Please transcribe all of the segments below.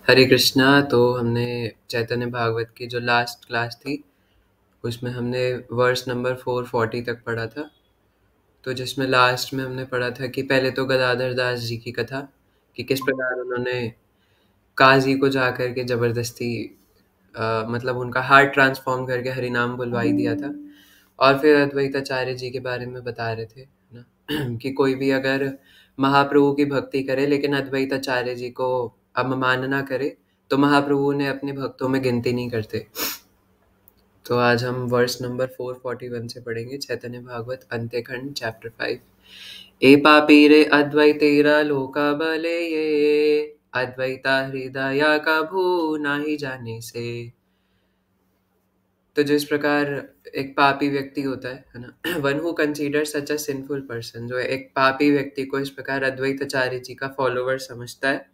हरे कृष्णा। तो हमने चैतन्य भागवत की जो लास्ट क्लास थी उसमें हमने वर्स नंबर 440 तक पढ़ा था। तो जिसमें लास्ट में हमने पढ़ा था कि पहले तो गदाधर दास जी की कथा कि किस प्रकार उन्होंने काजी को जा कर के ज़बरदस्ती मतलब उनका हार्ट ट्रांसफॉर्म करके हरिनाम बुलवाई दिया था। और फिर अद्वैताचार्य जी के बारे में बता रहे थे ना कि कोई भी अगर महाप्रभु की भक्ति करे लेकिन अद्वैताचार्य जी को अवमानना करे तो महाप्रभु ने अपने भक्तों में गिनती नहीं करते। तो आज हम वर्स नंबर 441 से पढ़ेंगे चैतन्य भागवत अंत्यखंड चैप्टर 5। ए पापी रे अद्वैतेरा लोका बले ये अद्वैता हृदया का भू नाही जाने से। तो जिस प्रकार एक पापी व्यक्ति होता है ना, one who consider such a sinful person, जो एक पापी व्यक्ति को इस प्रकार अद्वैताचार्य जी का फॉलोवर समझता है,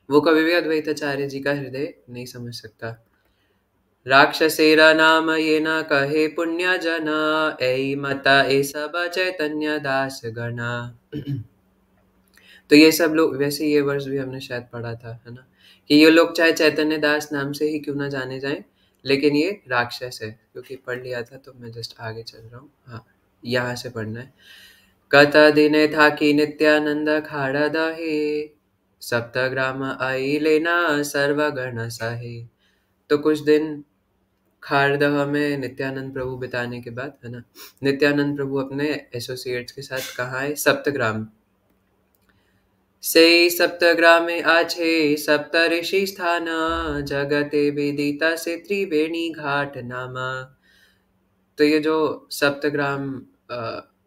वो कभी भी अद्वैताचार्य जी का हृदय नहीं समझ सकता। राक्षसेरा नाम ये न कहे पुण्य जना ऐ मता ए सब चैतन्य दास गणा। तो ये सब लोग, वैसे ये वर्ष भी हमने शायद पढ़ा था, है ना, कि ये लोग चाहे चैतन्य दास नाम से ही क्यों ना जाने जाएं, लेकिन ये राक्षस है। क्योंकि पढ़ लिया था तो मैं जस्ट आगे चल रहा हूँ। हाँ, यहाँ से पढ़ना है। कथा दिने था कि नित्यानंद खाड़ा दहे सप्तग्राम आई लेना सर्वगण सहे। तो कुछ दिन खारदह में नित्यानंद प्रभु बिताने के बाद, है ना, नित्यानंद प्रभु अपने एसोसिएट्स के साथ कहाँ है? सप्तग्राम। से सप्तग्रामे आछे सप्त ऋषि स्थान जगते वेदिता से त्रिवेणी घाट नामा। तो ये जो सप्तग्राम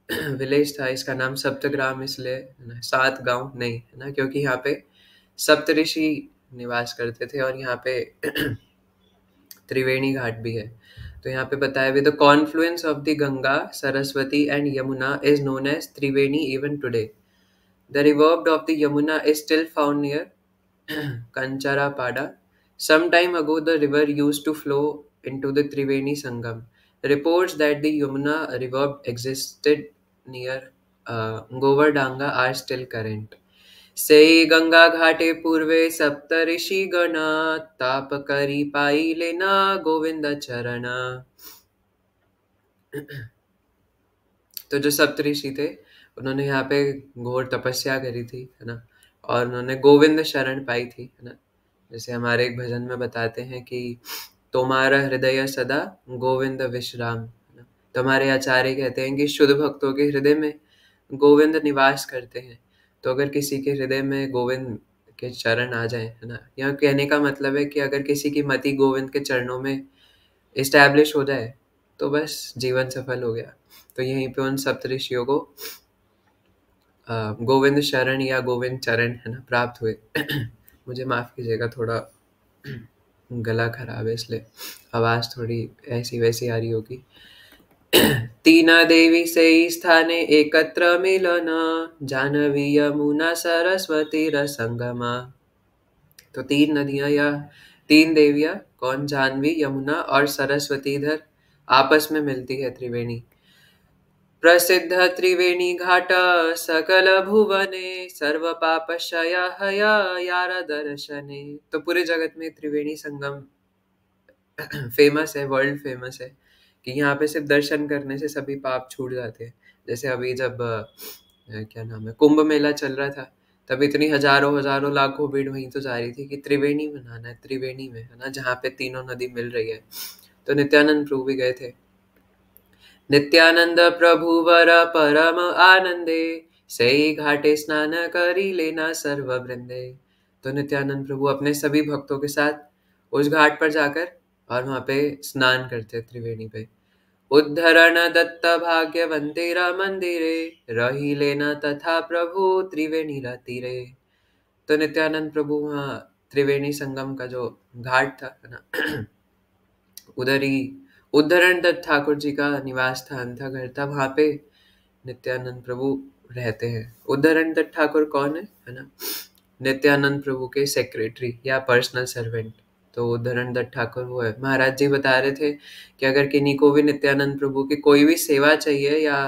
विलेज था, इसका नाम सप्तग्राम इसलिए, है ना, 7 गांव नहीं, है ना, क्योंकि यहाँ पे सप्तऋषि निवास करते थे और यहाँ पे त्रिवेणी घाट भी है। तो यहाँ पे बताया भी, the confluence of the Ganga Saraswati and Yamuna is known as Triveni even today. The river of the Yamuna is still found near Kancharappada. Some time ago, the river used to flow into the Triveni Sangam. Reports that the Yamuna river existed near Govardhanga are still current. से गंगा घाटे पूर्वे सप्त ऋषि गणा ताप करी पाई लेना गोविंद चरण। तो जो सप्त ऋषि थे उन्होंने यहाँ पे घोर तपस्या करी थी, है ना, और उन्होंने गोविंद शरण पाई थी, है ना। जैसे हमारे एक भजन में बताते हैं कि तुम्हारा हृदय सदा गोविंद विश्राम, है ना। तो हमारे आचार्य कहते हैं कि शुद्ध भक्तों के हृदय में गोविंद निवास करते हैं। तो अगर किसी के हृदय में गोविंद के चरण आ जाए, है ना, यह कहने का मतलब है कि अगर किसी की मति गोविंद के चरणों में इस्टेब्लिश हो जाए तो बस जीवन सफल हो गया। तो यहीं पे उन सप्तऋषियों को गोविंद शरण या गोविंद चरण, है ना, प्राप्त हुए। मुझे माफ़ कीजिएगा, थोड़ा गला खराब है इसलिए आवाज़ थोड़ी ऐसी वैसी आ रही होगी। तीना देवी से स्थाने एकत्र मिलन जानवी यमुना सरस्वती रसंगमा। तो 3 नदियाँ या 3 देवियाँ, कौन? जानवी, यमुना और सरस्वती इधर आपस में मिलती है त्रिवेणी। प्रसिद्ध त्रिवेणी घाट सकल भुवने सर्व पाप क्षया हया यार दर्शने। तो पूरे जगत में त्रिवेणी संगम फेमस है, वर्ल्ड फेमस है, कि यहाँ पे सिर्फ दर्शन करने से सभी पाप छूट जाते हैं। जैसे अभी जब क्या नाम है, कुंभ मेला चल रहा था, तब इतनी हजारों हजारों लाखों भीड़ वहीं तो जा रही थी कि त्रिवेणी में नहाना है, त्रिवेणी में, है ना, जहाँ पे तीनों नदी मिल रही है। तो नित्यानंद प्रभु भी गए थे। नित्यानंद प्रभु वर परम आनंदे सही घाटे स्नान करी लेना सर्व वृंदे। तो नित्यानंद प्रभु अपने सभी भक्तों के साथ उस घाट पर जाकर और वहाँ पे स्नान करते त्रिवेणी पे। उद्धरण दत्त भाग्यवंतेरा मंदिरे रही लेना तथा प्रभु त्रिवेणी तीरे। तो नित्यानंद प्रभु वहाँ त्रिवेणी संगम का जो घाट था, है ना, उधर ही उद्धरण दत्त ठाकुर जी का निवास स्थान था, घर था, वहाँ पे नित्यानंद प्रभु रहते हैं। उद्धरण दत्त ठाकुर कौन है ना, नित्यानंद प्रभु के सेक्रेटरी या पर्सनल सर्वेंट। तो उद्धरण दत्त ठाकुर वो है। महाराज जी बता रहे थे कि अगर किन्हीं को भी नित्यानंद प्रभु की कोई भी सेवा चाहिए या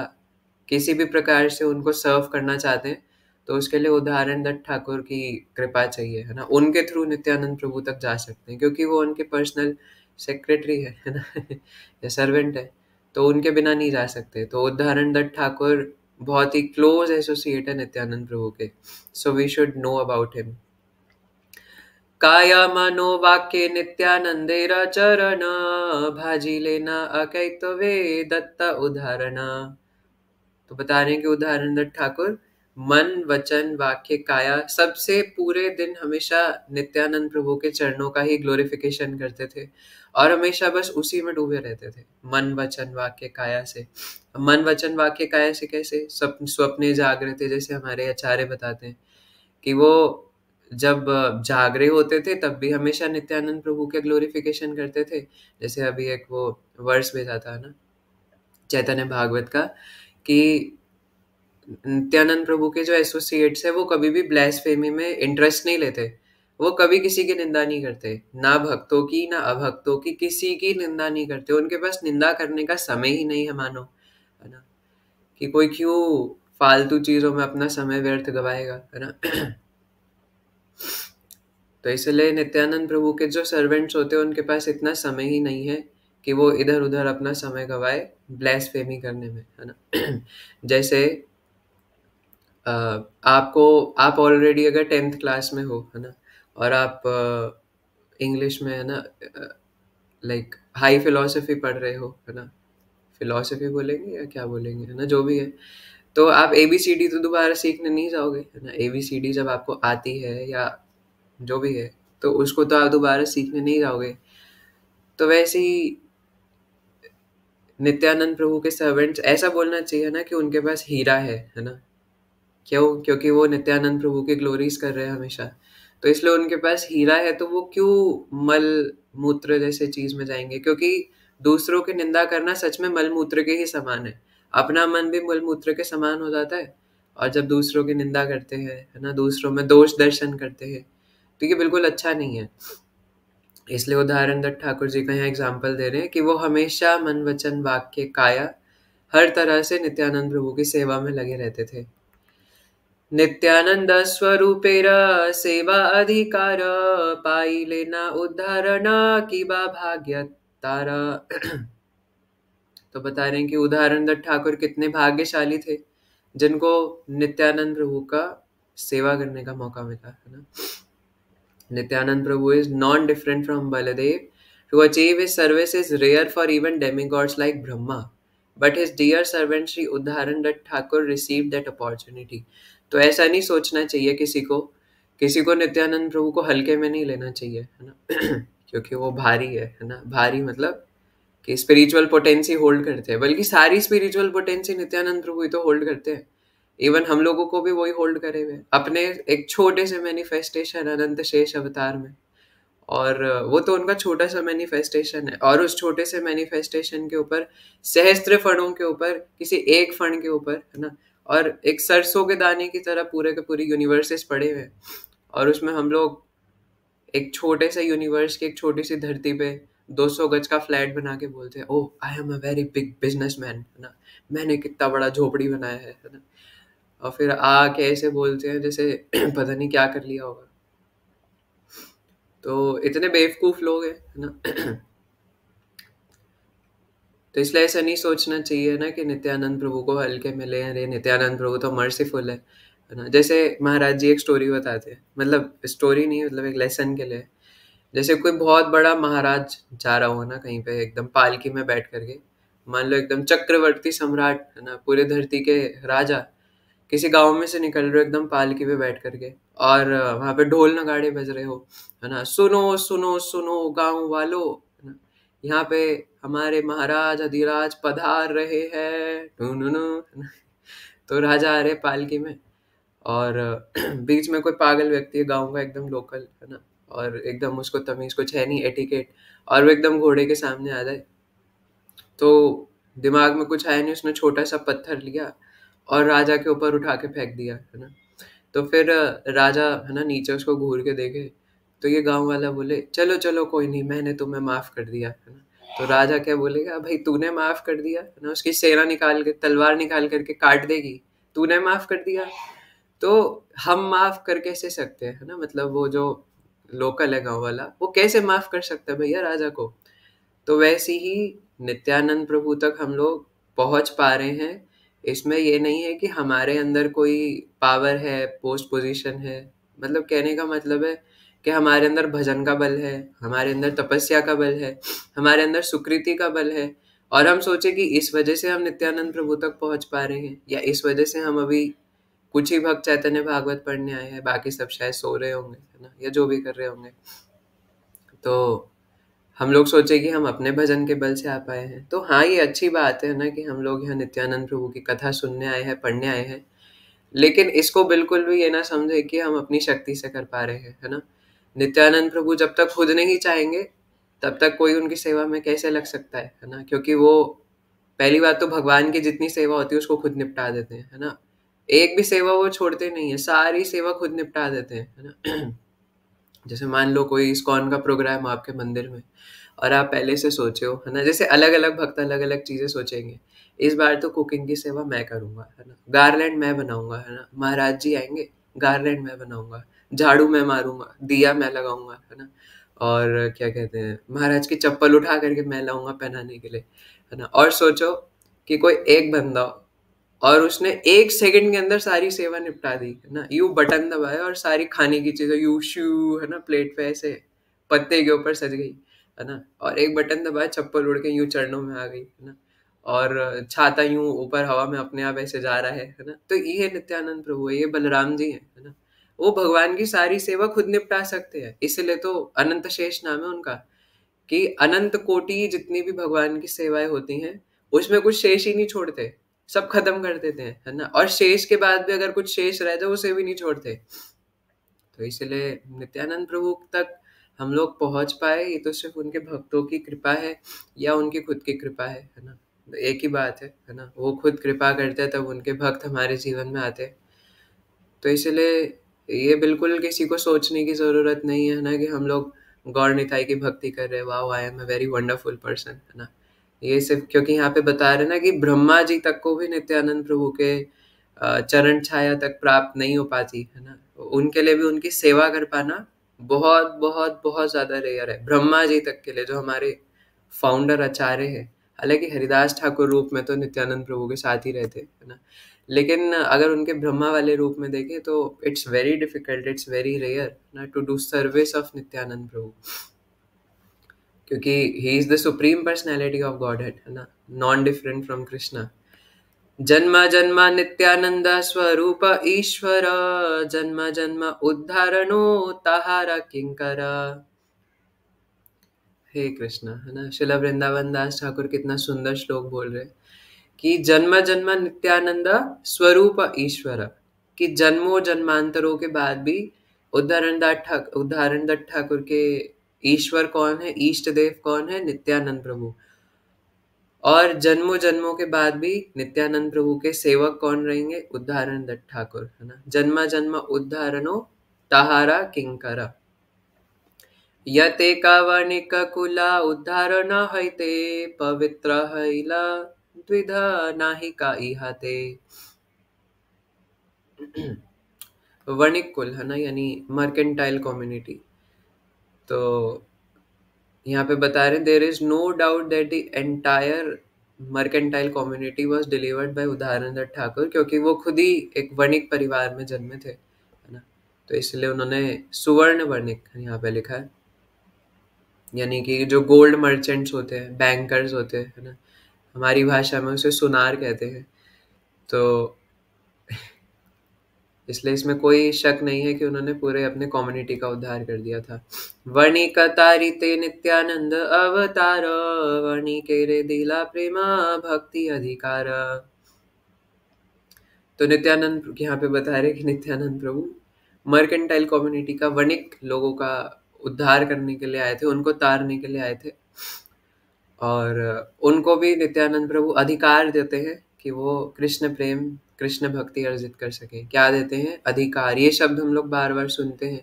किसी भी प्रकार से उनको सर्व करना चाहते हैं तो उसके लिए उदाहरण दत्त ठाकुर की कृपा चाहिए, है ना। उनके थ्रू नित्यानंद प्रभु तक जा सकते हैं, क्योंकि वो उनके पर्सनल सेक्रेटरी है ना या सर्वेंट है, तो उनके बिना नहीं जा सकते। तो उदाहरण दत्त ठाकुर बहुत ही क्लोज एसोसिएट है नित्यानंद प्रभु के, so we should know about him. काया मनो वाक्य नित्यानंदेर चरण, भाजी लेना अकैतवे दत्त उदाहरण। तो बता रहे हैं कि उदाहरण दत्त ठाकुर मन वचन वाक्य काया सबसे पूरे दिन हमेशा नित्यानंद प्रभु के चरणों का ही ग्लोरिफिकेशन करते थे, और हमेशा बस उसी में डूबे रहते थे, मन वचन वाक्य काया से। मन वचन वाक्य काया से कैसे? स्वप्ने जागृते, जैसे हमारे आचार्य बताते हैं कि वो जब जाग रहे होते थे तब भी हमेशा नित्यानंद प्रभु के ग्लोरिफिकेशन करते थे। जैसे अभी एक वो वर्ष भेजा था ना चैतन्य भागवत का, कि नित्यानंद प्रभु के जो एसोसिएट्स है वो कभी भी ब्लैस्फेमी में इंटरेस्ट नहीं लेते। वो कभी किसी की निंदा नहीं करते, ना भक्तों की ना अभक्तों की, किसी की निंदा नहीं करते। उनके पास निंदा करने का समय ही नहीं है, मानो, है ना, कि कोई क्यों फालतू चीजों में अपना समय व्यर्थ गवाएगा, है ना। तो इसलिए नित्यानंद प्रभु के जो सर्वेंट्स होते हैं उनके पास इतना समय ही नहीं है कि वो इधर उधर अपना समय गवाए ब्लैस्फेमी करने में, है ना। जैसे आप ऑलरेडी अगर 10th क्लास में हो, है ना, और आप इंग्लिश में, है ना, लाइक हाई फिलोसफी पढ़ रहे हो, है ना, फिलोसफी बोलेंगे या क्या बोलेंगे, है ना, जो भी है, तो आप ABCD तो दोबारा सीखने नहीं जाओगे, है ना। ABCD जब आपको आती है या जो भी है, तो उसको तो आप दोबारा सीखने नहीं जाओगे। तो वैसे ही नित्यानंद प्रभु के सर्वेंट्स, ऐसा बोलना चाहिए ना कि उनके पास हीरा है ना। क्यों? क्योंकि वो नित्यानंद प्रभु की ग्लोरीज कर रहे हैं हमेशा, तो इसलिए उनके पास हीरा है। तो वो क्यों मल मूत्र जैसे चीज में जाएंगे? क्योंकि दूसरों की निंदा करना सच में मल मूत्र के ही समान है। अपना मन भी मल मूत्र के समान हो जाता है, और जब दूसरों की निंदा करते हैं, है ना, दूसरों में दोष दर्शन करते हैं, तो ये बिल्कुल अच्छा नहीं है। इसलिए उदाहरण दत्त ठाकुर जी का यहाँ एग्जाम्पल दे रहे हैं कि वो हमेशा मन वचन वाक्य काया हर तरह से नित्यानंद प्रभु की सेवा में लगे रहते थे। नित्यानंद स्वरूपेर सेवा अधिकार, पाई लेना उदाहरण की बा भाग्य तारा। तो बता रहे हैं कि उदाहरण दत्त ठाकुर कितने भाग्यशाली थे जिनको नित्यानंद प्रभु का सेवा करने का मौका मिला, है ना। Nityanand Prabhu is non-different from Baladev. To achieve his service is rare for even demigods like Brahma. But his dear servant Sri Udharan Dutt Thakur received that opportunity. तो ऐसा नहीं सोचना चाहिए किसी को नित्यानंद प्रभु को हल्के में नहीं लेना चाहिए, है ना। क्योंकि वो भारी है ना। भारी मतलब कि स्पिरिचुअल पोटेंसी होल्ड करते हैं, बल्कि सारी स्पिरिचुअल पोटेंसी नित्यानंद प्रभु ही तो होल्ड करते हैं। इवन हम लोगों को भी वही होल्ड करे हुए अपने एक छोटे से मैनिफेस्टेशन अनंत शेष अवतार में। और वो तो उनका छोटा सा मैनिफेस्टेशन है, और उस छोटे से मैनिफेस्टेशन के ऊपर सहस्त्र फणों के ऊपर किसी एक फण के ऊपर, है ना, और एक सरसों के दाने की तरह पूरे के पूरे यूनिवर्सेस पड़े हुए हैं। और उसमें हम लोग एक छोटे से यूनिवर्स की एक छोटी सी धरती पे 200 गज का फ्लैट बना के बोलते हैं, oh I am a very big businessman, है ना, मैंने कितना बड़ा झोपड़ी बनाया है ना। और फिर आके ऐसे बोलते हैं जैसे पता नहीं क्या कर लिया होगा। तो इतने बेवकूफ लोग हैं, है ना। तो इसलिए ऐसा नहीं सोचना चाहिए ना कि नित्यानंद प्रभु को हल्के में ले, अरे नित्यानंद प्रभु तो मर्सीफुल है ना। जैसे महाराज जी एक स्टोरी बताते हैं, मतलब स्टोरी नहीं, मतलब एक लेसन के लिए। जैसे कोई बहुत बड़ा महाराज जा रहा हो ना कहीं पे, एकदम पालकी में बैठ करके, मान लो एकदम चक्रवर्ती सम्राट, है ना, पूरे धरती के राजा किसी गांव में से निकल रहे हो एकदम पालकी पे बैठ करके, और वहां पे ढोल नगाड़े बज रहे हो, है ना, सुनो सुनो सुनो गांव वालों, है ना, यहाँ पे हमारे महाराज अधिराज पधार रहे हैं, है ना। तो राजा आ रहे पालकी में, और बीच में कोई पागल व्यक्ति है गांव का एकदम लोकल, है ना, और एकदम उसको तमीज कुछ है नहीं, एटिकेट, और वो एकदम घोड़े के सामने आ जाए, तो दिमाग में कुछ आया नहीं, उसने छोटा सा पत्थर लिया और राजा के ऊपर उठा के फेंक दिया, है ना। तो फिर राजा, है ना, नीचे उसको घूर के देखे, तो ये गांव वाला बोले चलो चलो कोई नहीं, मैंने तुम्हें माफ कर दिया, है ना। तो राजा क्या बोलेगा, भाई तूने माफ कर दिया, है ना, उसकी सेना निकाल के तलवार निकाल करके काट देगी, तूने माफ कर दिया। तो हम माफ कर कैसे सकते हैं, है ना? मतलब वो जो लोकल है गाँव वाला, वो कैसे माफ कर सकता है भैया राजा को? तो वैसे ही नित्यानंद प्रभु तक हम लोग पहुंच पा रहे हैं। इसमें ये नहीं है कि हमारे अंदर कोई पावर है, पोस्ट पोजीशन है। मतलब कहने का मतलब है कि हमारे अंदर भजन का बल है, हमारे अंदर तपस्या का बल है, हमारे अंदर सुकृति का बल है, और हम सोचे कि इस वजह से हम नित्यानंद प्रभु तक पहुंच पा रहे हैं, या इस वजह से हम अभी कुछ ही भक्त चैतन्य भागवत पढ़ने आए हैं, बाकी सब शायद सो रहे होंगे, है ना, या जो भी कर रहे होंगे। तो हम लोग सोचे कि हम अपने भजन के बल से आ पाए हैं। तो हाँ, ये अच्छी बात है ना कि हम लोग यहाँ नित्यानंद प्रभु की कथा सुनने आए हैं, पढ़ने आए हैं। लेकिन इसको बिल्कुल भी ये ना समझे कि हम अपनी शक्ति से कर पा रहे हैं, है ना? नित्यानंद प्रभु जब तक खुद नहीं चाहेंगे, तब तक कोई उनकी सेवा में कैसे लग सकता है ना? क्योंकि वो पहली बात तो भगवान की जितनी सेवा होती है उसको खुद निपटा देते हैं, है ना? एक भी सेवा वो छोड़ते नहीं है, सारी सेवा खुद निपटा देते हैं, है ना? जैसे मान लो कोई इस्कॉन का प्रोग्राम हो आपके मंदिर में, और आप पहले से सोचे हो, है ना? जैसे अलग अलग भक्त अलग अलग चीजें सोचेंगे। इस बार तो कुकिंग की सेवा मैं करूंगा, है ना? गार्लैंड मैं बनाऊंगा, है ना? महाराज जी आएंगे, गार्लैंड मैं बनाऊंगा, झाड़ू मैं मारूंगा, दिया मैं लगाऊंगा, है ना? और क्या कहते हैं, महाराज की चप्पल उठा करके मैं लाऊंगा पहनाने के लिए, है ना? और सोचो कि कोई एक बंदा हो, और उसने 1 सेकंड के अंदर सारी सेवा निपटा दी, है ना? यूँ बटन दबाया और सारी खाने की चीज़ें यूँ शू, है ना, प्लेट पे ऐसे पत्ते के ऊपर सज गई, है ना? और एक बटन दबाया, चप्पल उड़ के यूँ चरणों में आ गई, है ना? और छाता यूँ ऊपर हवा में अपने आप ऐसे जा रहा है ना? तो ये नित्यानंद प्रभु है, ये बलराम जी हैं, है ना? वो भगवान की सारी सेवा खुद निपटा सकते हैं, इसलिए तो अनंत शेष नाम है उनका, कि अनंत कोटि जितनी भी भगवान की सेवाएं होती हैं, उसमें कुछ शेष ही नहीं छोड़ते, सब खत्म कर देते हैं, है ना? और शेष के बाद भी अगर कुछ शेष रह जाए उसे भी नहीं छोड़ते। तो इसलिए नित्यानंद प्रभु तक हम लोग पहुंच पाए, ये तो सिर्फ उनके भक्तों की कृपा है, या उनकी खुद की कृपा है ना? तो एक ही बात है ना? वो खुद कृपा करते हैं तब उनके भक्त हमारे जीवन में आते हैं। तो इसलिए ये बिल्कुल किसी को सोचने की ज़रूरत नहीं है ना कि हम लोग गौर निताई की भक्ति कर रहे हैं, wow I am a very wonderful person, है ना? ये सिर्फ क्योंकि यहाँ पे बता रहे ना कि ब्रह्मा जी तक को भी नित्यानंद प्रभु के चरण छाया तक प्राप्त नहीं हो पाती, है ना? उनके लिए भी उनकी सेवा कर पाना बहुत बहुत बहुत ज़्यादा रेयर है, ब्रह्मा जी तक के लिए जो हमारे फाउंडर आचार्य है। हालांकि हरिदास ठाकुर रूप में तो नित्यानंद प्रभु के साथ ही रहते, है ना? लेकिन अगर उनके ब्रह्मा वाले रूप में देखें तो it's very difficult, it's very rare ना to do service of Nityananda Prabhu, क्योंकि he is the supreme personality of Godhead, है ना? Non different from Krishna. जन्म जन्म नित्यानंद स्वरूप ईश्वर, जन्म जन्म उद्धारणो ताहारा किंकर। हे कृष्णा, है ना? शिला वृंदावन दास ठाकुर कितना सुंदर श्लोक बोल रहे हैं कि जन्म जन्म नित्यानंद स्वरूप ईश्वर, कि जन्मों जन्मांतरों के बाद भी उदाहरण दत्त ठाकुर के ईश्वर कौन है, इष्ट देव कौन है? नित्यानंद प्रभु। और जन्मों जन्मों के बाद भी नित्यानंद प्रभु के सेवक कौन रहेंगे? उदाहरण दत्त ठाकुर, है ना? जन्म जन्म उद्धारणो ताहारा किंकरा, यते वर्णिक कुला उद्धारण हैते, पवित्र हैला द्विधा नाही का इहाते। वर्णिक कुल, है ना, यानी मर्केंटाइल कम्युनिटी। तो यहाँ पे बता रहे हैं there is no doubt that the entire mercantile community was delivered by Uddharan Datta Thakur, क्योंकि वो खुद ही एक वर्णिक परिवार में जन्मे थे, है ना? तो इसलिए उन्होंने सुवर्ण वर्णिक यहाँ पे लिखा है, यानी कि जो गोल्ड मर्चेंट्स होते हैं, बैंकर्स होते हैं, है ना? हमारी भाषा में उसे सुनार कहते हैं। तो इसलिए इसमें कोई शक नहीं है कि उन्होंने पूरे अपने कम्युनिटी का उद्धार कर दिया था। वर्णिकतारिते नित्यानंद अवतार, वर्णिके रे दिला प्रेमा भक्ति अधिकार। तो नित्यानंद यहाँ पे बता रहे कि नित्यानंद प्रभु मर्केंटाइल कम्युनिटी का, वणिक लोगों का उद्धार करने के लिए आए थे, उनको तारने के लिए आए थे। और उनको भी नित्यानंद प्रभु अधिकार देते हैं कि वो कृष्ण प्रेम, कृष्ण भक्ति अर्जित कर सकें। क्या देते हैं? अधिकार। ये शब्द हम लोग बार बार सुनते हैं,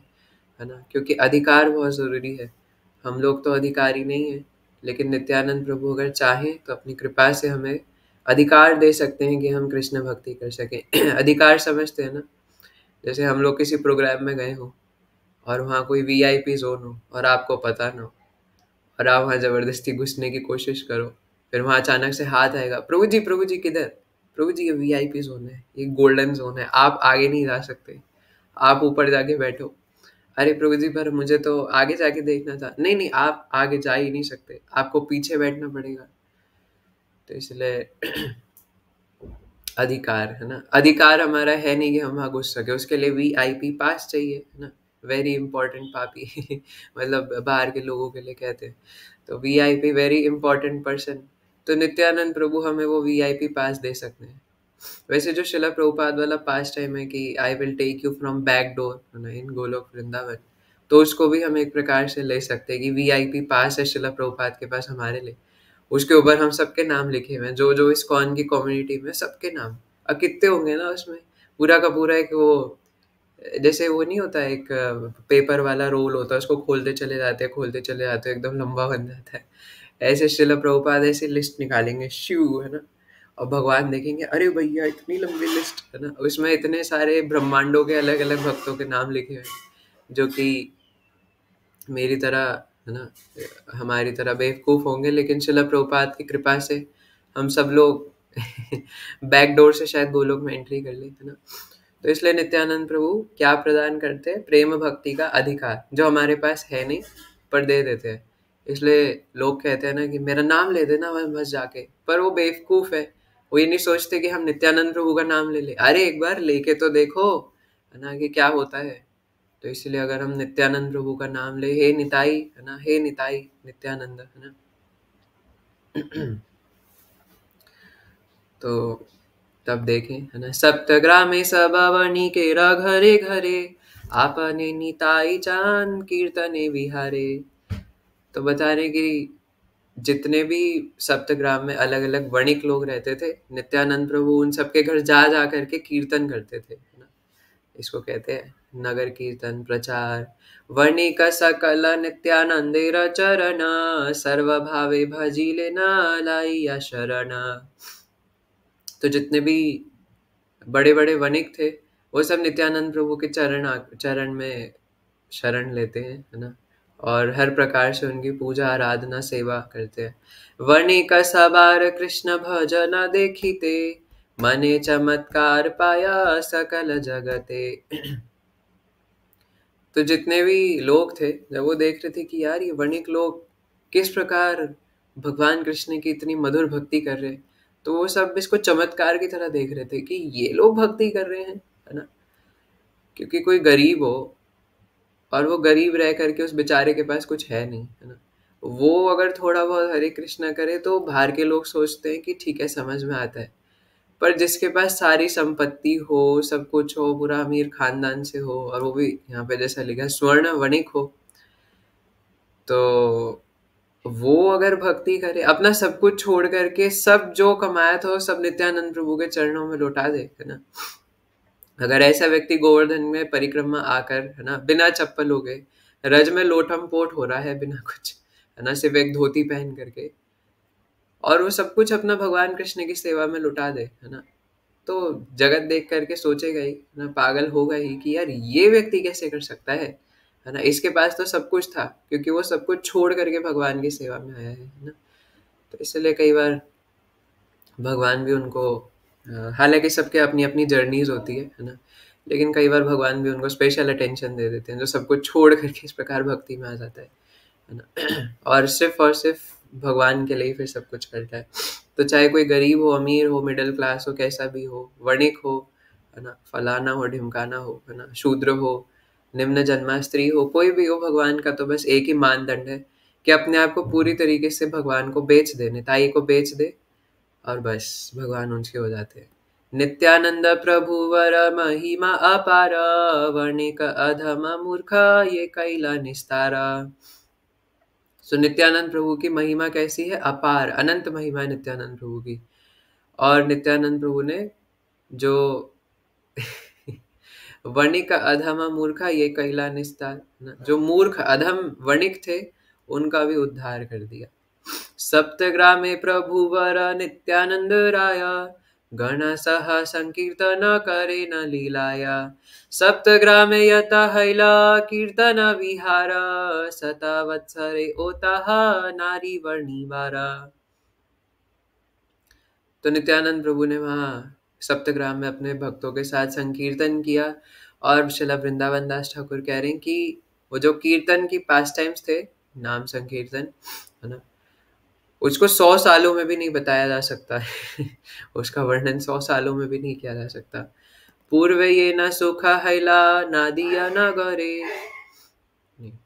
है ना? क्योंकि अधिकार बहुत ज़रूरी है। हम लोग तो अधिकारी नहीं है, लेकिन नित्यानंद प्रभु अगर चाहें तो अपनी कृपा से हमें अधिकार दे सकते हैं कि हम कृष्ण भक्ति कर सकें। अधिकार समझते हैं ना? जैसे हम लोग किसी प्रोग्राम में गए हो और वहाँ कोई वीआईपी जोन हो और आपको पता ना हो, और आप वहाँ जबरदस्ती घुसने की कोशिश करो, फिर वहाँ अचानक से हाथ आएगा, प्रभु जी किधर, प्रभु जी ये वीआईपी जोन है, ये गोल्डन जोन है, आप आगे नहीं जा सकते, आप ऊपर जाके बैठो। अरे प्रभु जी पर मुझे तो आगे जाके देखना था, नहीं नहीं आप आगे जा ही नहीं सकते, आपको पीछे बैठना पड़ेगा। तो इसलिए अधिकार है ना, अधिकार हमारा है नहीं कि हम वहाँ घुस सके, उसके लिए वीआईपी पास चाहिए है ना, वेरी इंपॉर्टेंट पापी मतलब बाहर के लोगों के लिए कहते हैं, तो वीआईपी वेरी इंपॉर्टेंट पर्सन। तो नित्यानंद प्रभु हमें वो वीआईपी पास दे सकते हैं। वैसे जो शिला प्रभुपाद वाला पास टाइम है कि I will take you from back door है ना इन गोलोक वृंदावन, तो उसको भी हम एक प्रकार से ले सकते हैं कि वीआईपी पास है शिला प्रभुपाद के पास हमारे लिए, उसके ऊपर हम सबके नाम लिखे हुए हैं, जो जो इस्कॉन की कम्युनिटी में सबके नाम। अब कितने होंगे ना उसमें, पूरा का पूरा एक वो, जैसे वो नहीं होता एक पेपर वाला रोल होता है, उसको खोलते चले जाते हैं खोलते चले जाते हैं, एकदम लंबा बन जाता है। ऐसे श्रील प्रभुपाद ऐसी लिस्ट निकालेंगे शिव है ना, और भगवान देखेंगे अरे भैया इतनी लंबी लिस्ट है ना, उसमें इतने सारे ब्रह्मांडों के अलग अलग भक्तों के नाम लिखे हुए हैं, जो कि मेरी तरह है ना, हमारी तरह बेवकूफ़ होंगे, लेकिन शिला प्रभुपाद की कृपा से हम सब लोग बैक डोर से शायद गोलोक में एंट्री कर ले है ना। तो इसलिए नित्यानंद प्रभु क्या प्रदान करते हैं, प्रेम भक्ति का अधिकार, जो हमारे पास है नहीं पर दे देते हैं। इसलिए लोग कहते हैं ना कि मेरा नाम ले देना वह बस जाके, पर वो बेवकूफ़ है, वो ये नहीं सोचते कि हम नित्यानंद प्रभु का नाम ले ले, अरे एक बार लेके तो देखो है ना कि क्या होता है। तो इसलिए अगर हम नित्यानंद प्रभु का नाम ले, हे निताई है ना, हे निताई नित्यानंद है ना तो तब देखें है ना, सप्तग्रामे सबवनी के घरे घरे, आपने निताई चान कीर्तने विहारे। तो बता रहे कि जितने भी सप्तग्राम में अलग अलग वणिक लोग रहते थे, नित्यानंद प्रभु उन सबके घर जा जा करके कीर्तन करते थे है ना। इसको कहते हैं नगर कीर्तन प्रचार। वर्णिक सकल नित्यानंदेर चरण, सर्व भावे भजिले न लाइया शरण। तो जितने भी बड़े बड़े वणिक थे, वो सब नित्यानंद प्रभु के चरण में शरण लेते हैं है ना, और हर प्रकार से उनकी पूजा आराधना सेवा करते हैं। वर्णिक सबार कृष्ण भजन देखिते, मने चमत्कार पाया सकल जगते। तो जितने भी लोग थे, जब वो देख रहे थे कि यार ये वणिक लोग किस प्रकार भगवान कृष्ण की इतनी मधुर भक्ति कर रहे हैं, तो वो सब इसको चमत्कार की तरह देख रहे थे कि ये लोग भक्ति कर रहे हैं है ना। क्योंकि कोई गरीब हो और वो गरीब रह करके उस बेचारे के पास कुछ है नहीं है ना, वो अगर थोड़ा बहुत हरे कृष्णा करे तो बाहर के लोग सोचते हैं कि ठीक है समझ में आता है। पर जिसके पास सारी संपत्ति हो, सब कुछ हो, पूरा अमीर खानदान से हो, और वो भी यहाँ पे जैसा लिखा है स्वर्ण वणिक हो, तो वो अगर भक्ति करे, अपना सब कुछ छोड़ करके सब जो कमाया था वो सब नित्यानंद प्रभु के चरणों में लौटा दे है ना। अगर ऐसा व्यक्ति गोवर्धन में परिक्रमा आकर है ना, बिना चप्पल हो गए, रज में लोटम पोट हो रहा है बिना कुछ है ना, सिर्फ एक धोती पहन करके, और वो सब कुछ अपना भगवान कृष्ण की सेवा में लुटा दे है ना, तो जगत देख करके सोचेगा ही ना, पागल होगा ही कि यार ये व्यक्ति कैसे कर सकता है ना, इसके पास तो सब कुछ था, क्योंकि वो सब कुछ छोड़ करके भगवान की सेवा में आया है ना। तो इसलिए कई बार भगवान भी उनको, हालांकि सबके अपनी अपनी जर्नीज होती है ना, लेकिन कई बार भगवान भी उनको स्पेशल अटेंशन दे देते हैं, जो सब कुछ छोड़ करके इस प्रकार भक्ति में आ जाता है ना और सिर्फ भगवान के लिए ही फिर सब कुछ करता है। तो चाहे कोई गरीब हो, अमीर हो, मिडिल क्लास हो, कैसा भी हो, वणिक हो है ना, फलाना हो, ढिमकाना हो है ना, शूद्र हो, निम्न जन्मा स्त्री हो, कोई भी हो, भगवान का तो बस एक ही मानदंड है कि अपने आप को पूरी तरीके से भगवान को बेच दे, निताई को बेच दे, और बस भगवान उनके हो जाते हैं। नित्यानंद प्रभु वर महिमा अपार, वर्णिक अधम मूर्ख ये कैला निस्तारा। सो नित्यानंद प्रभु की महिमा कैसी है, अपार, अनंत महिमा है नित्यानंद प्रभु की। और नित्यानंद प्रभु ने जो वणिक अधम मूर्ख ये कैला निस्तार, जो मूर्ख अधम वणिक थे उनका भी उद्धार कर दिया। सप्तग्रामे प्रभु वर नित्यानंद राया, गण सह संकीर्तन करे न लीलाया सप्तग्रामे यता हैला कीर्तन विहार सता वत्सरे ओताह नारी वर्णिवारा। तो नित्यानंद प्रभु ने वहाँ सप्तग्राम में अपने भक्तों के साथ संकीर्तन किया। और श्रील वृंदावन दास ठाकुर कह रहे हैं कि वो जो कीर्तन की पास टाइम्स थे, नाम संकीर्तन, है ना, उसको 100 सालों में भी नहीं बताया जा सकता है उसका वर्णन 100 सालों में भी नहीं किया जा सकता। पूर्व ये न सुखा हैला नदिया न गरे,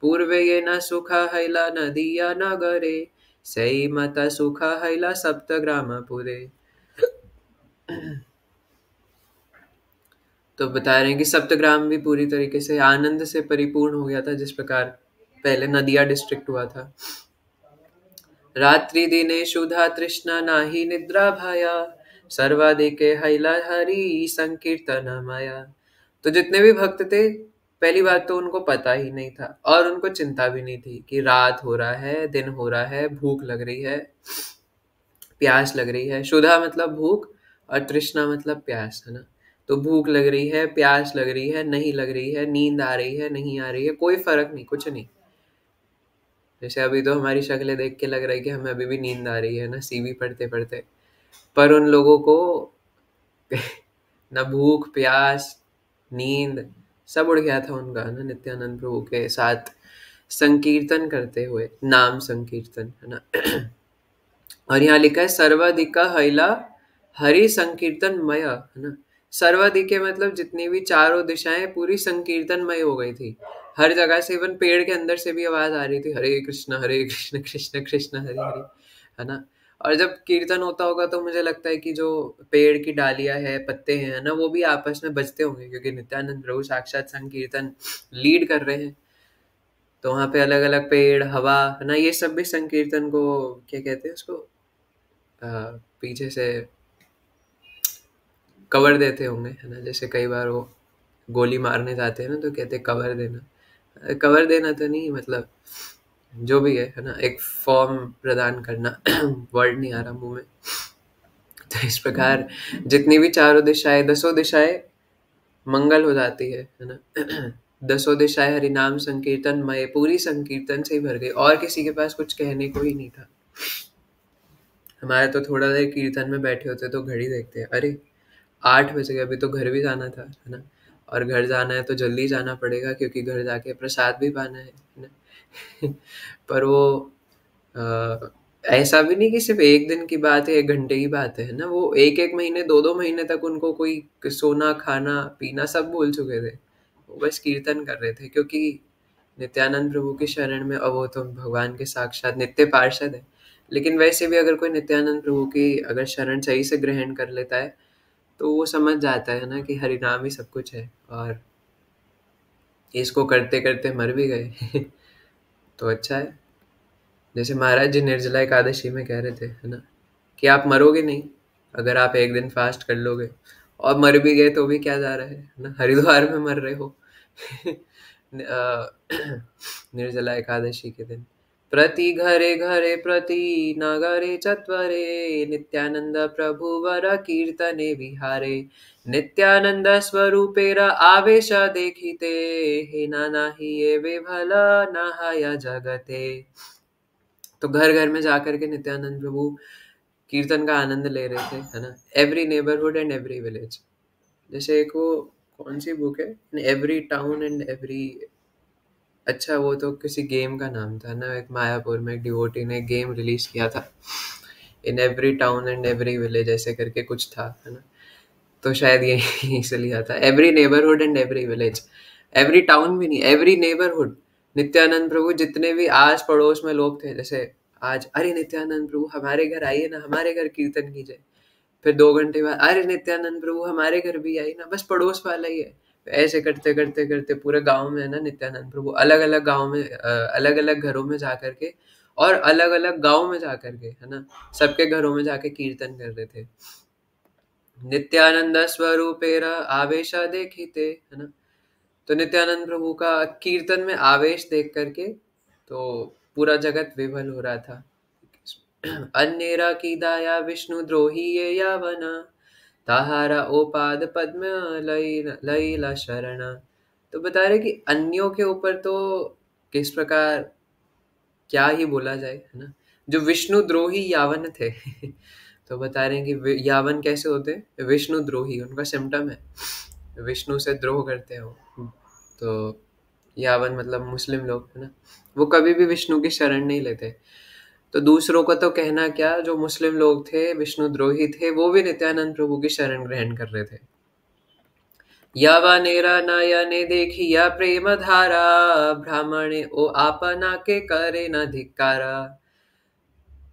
पूर्व ये न सुखा हैला नदिया न गरे, सई मता सुखा हैला सप्तग्राम पुरे। तो बता रहे हैं कि सप्तग्राम भी पूरी तरीके से आनंद से परिपूर्ण हो गया था, जिस प्रकार पहले नदिया डिस्ट्रिक्ट हुआ था। रात्रि दिने शुद्धा तृष्णा नाही निद्रा भया, सर्वाधिके हैला हरि संकीर्तन माया। तो जितने भी भक्त थे, पहली बात तो उनको पता ही नहीं था और उनको चिंता भी नहीं थी कि रात हो रहा है, दिन हो रहा है, भूख लग रही है, प्यास लग रही है। शुद्धा मतलब भूख और तृष्णा मतलब प्यास, है ना। तो भूख लग रही है, प्यास लग रही है, नहीं लग रही है, नींद आ रही है, नहीं आ रही है, कोई फर्क नहीं, कुछ नहीं। जैसे अभी तो हमारी शक्लें देख के लग रहा है कि हमें अभी भी नींद आ रही है ना, सीवी पढ़ते पढ़ते, पर उन लोगों को न भूख प्यास नींद सब उड़ गया था उनका ना, नित्यानंद प्रभु के साथ संकीर्तन करते हुए, नाम संकीर्तन, है ना। और यहाँ लिखा है सर्वाधिका हैला हरि संकीर्तनमय, है ना। सर्वाधिके मतलब जितनी भी चारों दिशाएं पूरी संकीर्तनमय हो गई थी। हर जगह से, इवन पेड़ के अंदर से भी आवाज आ रही थी, हरे कृष्ण कृष्ण कृष्ण हरे हरे, है ना। और जब कीर्तन होता होगा तो मुझे लगता है कि जो पेड़ की डालियां है, पत्ते हैं ना, वो भी आपस में बजते होंगे, क्योंकि नित्यानंद प्रभु साक्षात संकीर्तन लीड कर रहे हैं। तो वहाँ पे अलग अलग पेड़, हवा, है ना, ये सब भी संकीर्तन को क्या कहते हैं उसको, पीछे से कवर देते होंगे, है ना। जैसे कई बार वो गोली मारने जाते हैं ना, तो कहते हैं कवर देना। कवर देना तो नहीं, मतलब जो भी है ना, एक फॉर्म प्रदान करना वर्ड नहीं आ रहा मुंह में। तो इस प्रकार जितनी भी चारों दिशाएं, दसों दिशाएं मंगल हो जाती है ना। दसों दिशाएं हरिनाम संकीर्तन मय, पूरी संकीर्तन से ही भर गई और किसी के पास कुछ कहने को ही नहीं था। हमारे तो थोड़ा देर कीर्तन में बैठे होते तो घड़ी देखते हैं, अरे 8 बज गए, अभी तो घर भी जाना था, है ना। और घर जाना है तो जल्दी जाना पड़ेगा, क्योंकि घर जाके प्रसाद भी पाना है ना। पर वो अ, ऐसा भी नहीं कि सिर्फ एक दिन की बात है, 1 घंटे की बात है ना। वो 1-1 महीने, 2-2 महीने तक उनको कोई सोना खाना पीना सब भूल चुके थे। वो बस कीर्तन कर रहे थे, क्योंकि नित्यानंद प्रभु की शरण में, अब वो तो भगवान के साक्षात नित्य पार्षद है। लेकिन वैसे भी अगर कोई नित्यानंद प्रभु की अगर शरण सही से ग्रहण कर लेता है, तो वो समझ जाता है ना कि हरिनाम ही सब कुछ है, और इसको करते करते मर भी गए तो अच्छा है। जैसे महाराज जी निर्जला एकादशी में कह रहे थे, है ना, कि आप मरोगे नहीं अगर आप एक दिन फास्ट कर लोगे, और मर भी गए तो भी क्या जा रहा है ना, हरिद्वार में मर रहे हो निर्जला एकादशी के दिन। प्रति घरे घरे प्रति नगरे चत्वरे, नित्यानंद प्रभु वर कीर्तने विहारे, नित्यानंद स्वरूपेर आवेश देखिते, हे नाना ही ये वे भला नहाया जगते। तो घर घर में जाकर के नित्यानंद प्रभु कीर्तन का आनंद ले रहे थे, है ना। Every neighbourhood and every village, जैसे एक वो कौन सी बुक है, एवरी टाउन एंड एवरी, अच्छा वो तो किसी गेम का नाम था ना, एक मायापुर में एक डिवोटी ने गेम रिलीज किया था, in every town and every village ऐसे करके कुछ था, है ना। तो शायद यही से लिया था, every neighbourhood and every village. Every town भी नहीं, एवरी नेबरहुड। नित्यानंद प्रभु जितने भी आस पड़ोस में लोग थे, जैसे आज अरे नित्यानंद प्रभु हमारे घर आइए ना, हमारे घर कीर्तन कीजिए। फिर 2 घंटे बाद अरे नित्यानंद प्रभु हमारे घर भी आई ना, बस पड़ोस वाला ही है। ऐसे करते करते करते पूरे गांव में, है ना, नित्यानंद प्रभु अलग अलग गांव में, अलग अलग घरों में जा करके, और अलग अलग गांव में जा करके, है ना, सबके घरों में जाके कीर्तन कर रहे थे। नित्यानंद स्वरूपेरा आवेश देखिते, है ना। तो नित्यानंद प्रभु का कीर्तन में आवेश देख करके तो पूरा जगत विभल हो रहा था। अन्येरा की दाया विष्णु द्रोही ये यावना, ताहारा ओ पाद पद्म लैला शरण। तो बता रहे कि अन्यों के ऊपर तो किस प्रकार क्या ही बोला जाए, है ना। जो विष्णु द्रोही यावन थे तो बता रहे हैं कि यावन कैसे होते हैं, विष्णु द्रोही उनका सिम्टम है, विष्णु से द्रोह करते हैं वो। तो यावन मतलब मुस्लिम लोग, है ना, वो कभी भी विष्णु की शरण नहीं लेते। तो दूसरों का तो कहना क्या, जो मुस्लिम लोग थे विष्णु द्रोही थे, वो भी नित्यानंद प्रभु की शरण ग्रहण कर रहे थे। यावानेरा नयने देखिया प्रेम धारा, ब्राह्मणे ओ आपना के करे न धिक्कारा।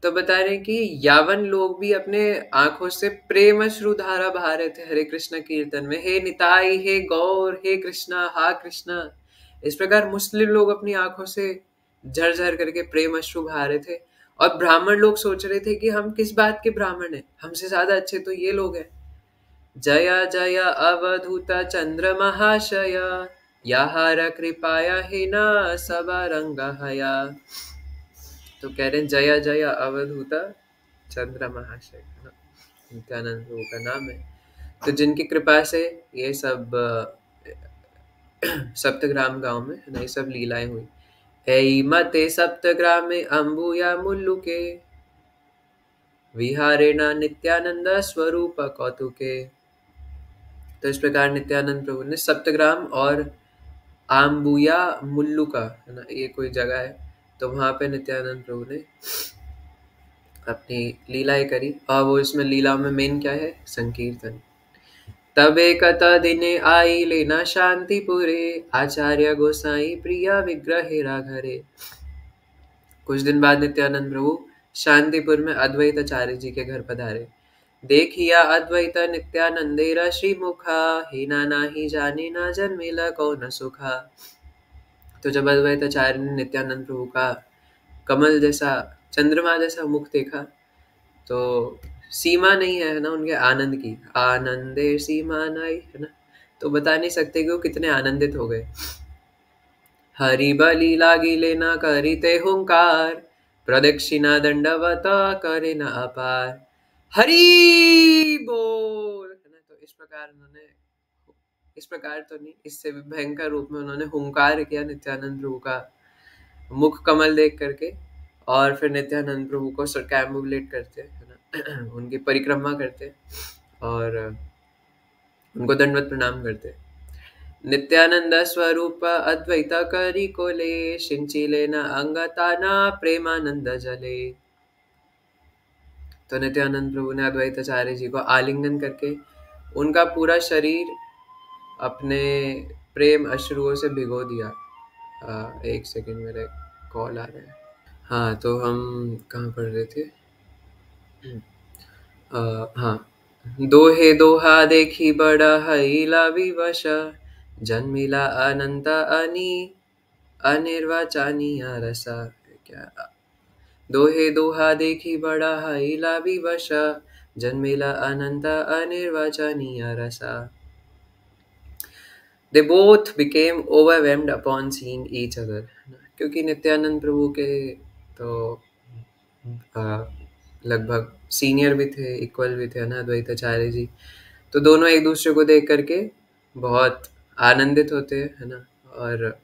तो बता रहे हैं कि यावन लोग भी अपने आंखों से प्रेम अश्रु धारा बहा रहे थे हरे कृष्ण कीर्तन में, हे निताई, हे गौर, हे कृष्णा, हा कृष्णा। इस प्रकार मुस्लिम लोग अपनी आंखों से झरझर करके प्रेम अश्रु बहा रहे थे। और ब्राह्मण लोग सोच रहे थे कि हम किस बात के ब्राह्मण हैं, हमसे ज्यादा अच्छे तो ये लोग हैं। जय जय अवधूत चंद्र महाशय, याहार कृपाया ही न सब रंग हया। तो कह रहे हैं जया जया अवधूता चंद्र महाशय, है ना, नित्यानंद प्रभु का नाम है। तो जिनकी कृपा से ये सब सप्तग्राम गांव में, है ना, ये सब लीलाएं हुई। ऐ मते सप्तग्राम में अम्बुया मुल्लु के, विहारे न नित्यानंद स्वरूप कौतुके। तो इस प्रकार नित्यानंद प्रभु ने सप्तग्राम और आम्बुया मुल्लू का, है ना, ये कोई जगह है, तो वहां पे नित्यानंद प्रभु ने अपनी लीलाएं करी। और वो इसमें लीला में मेन क्या है, संकीर्तन। तब एक दिने आई लेना शांतिपुरे, आचार्य गोसाई प्रिया विग्रह घरे। कुछ दिन बाद नित्यानंद प्रभु शांतिपुर में अद्वैत आचार्य जी के घर पधारे। देखिया अद्वैत नित्यानंदेरा श्रीमुखा, ही नाना ही जाने ना जन्मेला कौन सुखा। तो जब अद्वैत आचार्य ने नित्यानंद प्रभु का कमल जैसा, चंद्रमा जैसा मुख देखा, तो सीमा नहीं है ना उनके आनंद की, आनंदे सीमा नहीं, है ना। तो बता नहीं सकते कि वो कितने आनंदित हो गए। हरि बलि लागी लेना करिते हुंकार, प्रदक्षिणा दंडवत करे न अपार। हरि बोल, है ना। तो इस प्रकार उन्होंने, इस प्रकार तो नहीं, इससे भी भयंकर रूप में उन्होंने हुंकार किया नित्यानंद प्रभु का मुख कमल देख करके। और फिर नित्यानंद प्रभु को सरकैम्बुलेट करते, है ना, उनकी परिक्रमा करते और उनको दंडवत प्रणाम करते। नित्यानंद स्वरूप अद्वैत करी कोले, सिंचिले न अंगताना प्रेमानंद जले। तो नित्यानंद प्रभु ने अद्वैत आचार्य जी को आलिंगन करके उनका पूरा शरीर अपने प्रेम अश्रुओं से भिगो दिया। एक सेकंड, मेरे कॉल आ रहा है। हाँ, तो हम कहाँ पढ़ रहे थे। हाँ, दोहे दोहा देखी बड़ा हईला विवश, जन्मिला अनंत अनि अनिर्वचनीय रसा। क्या, दोहे दोहा देखी बड़ा हईला विवश, जन्मिला अनंत अनिर्वचनीय रसा। They both became overwhelmed upon seeing each other। क्योंकि नित्यानंद प्रभु के तो लगभग सीनियर भी थे, इक्वल भी थे ना अद्वैत आचार्य जी। तो दोनों एक दूसरे को देख करके बहुत आनंदित होते हैं, है ना। और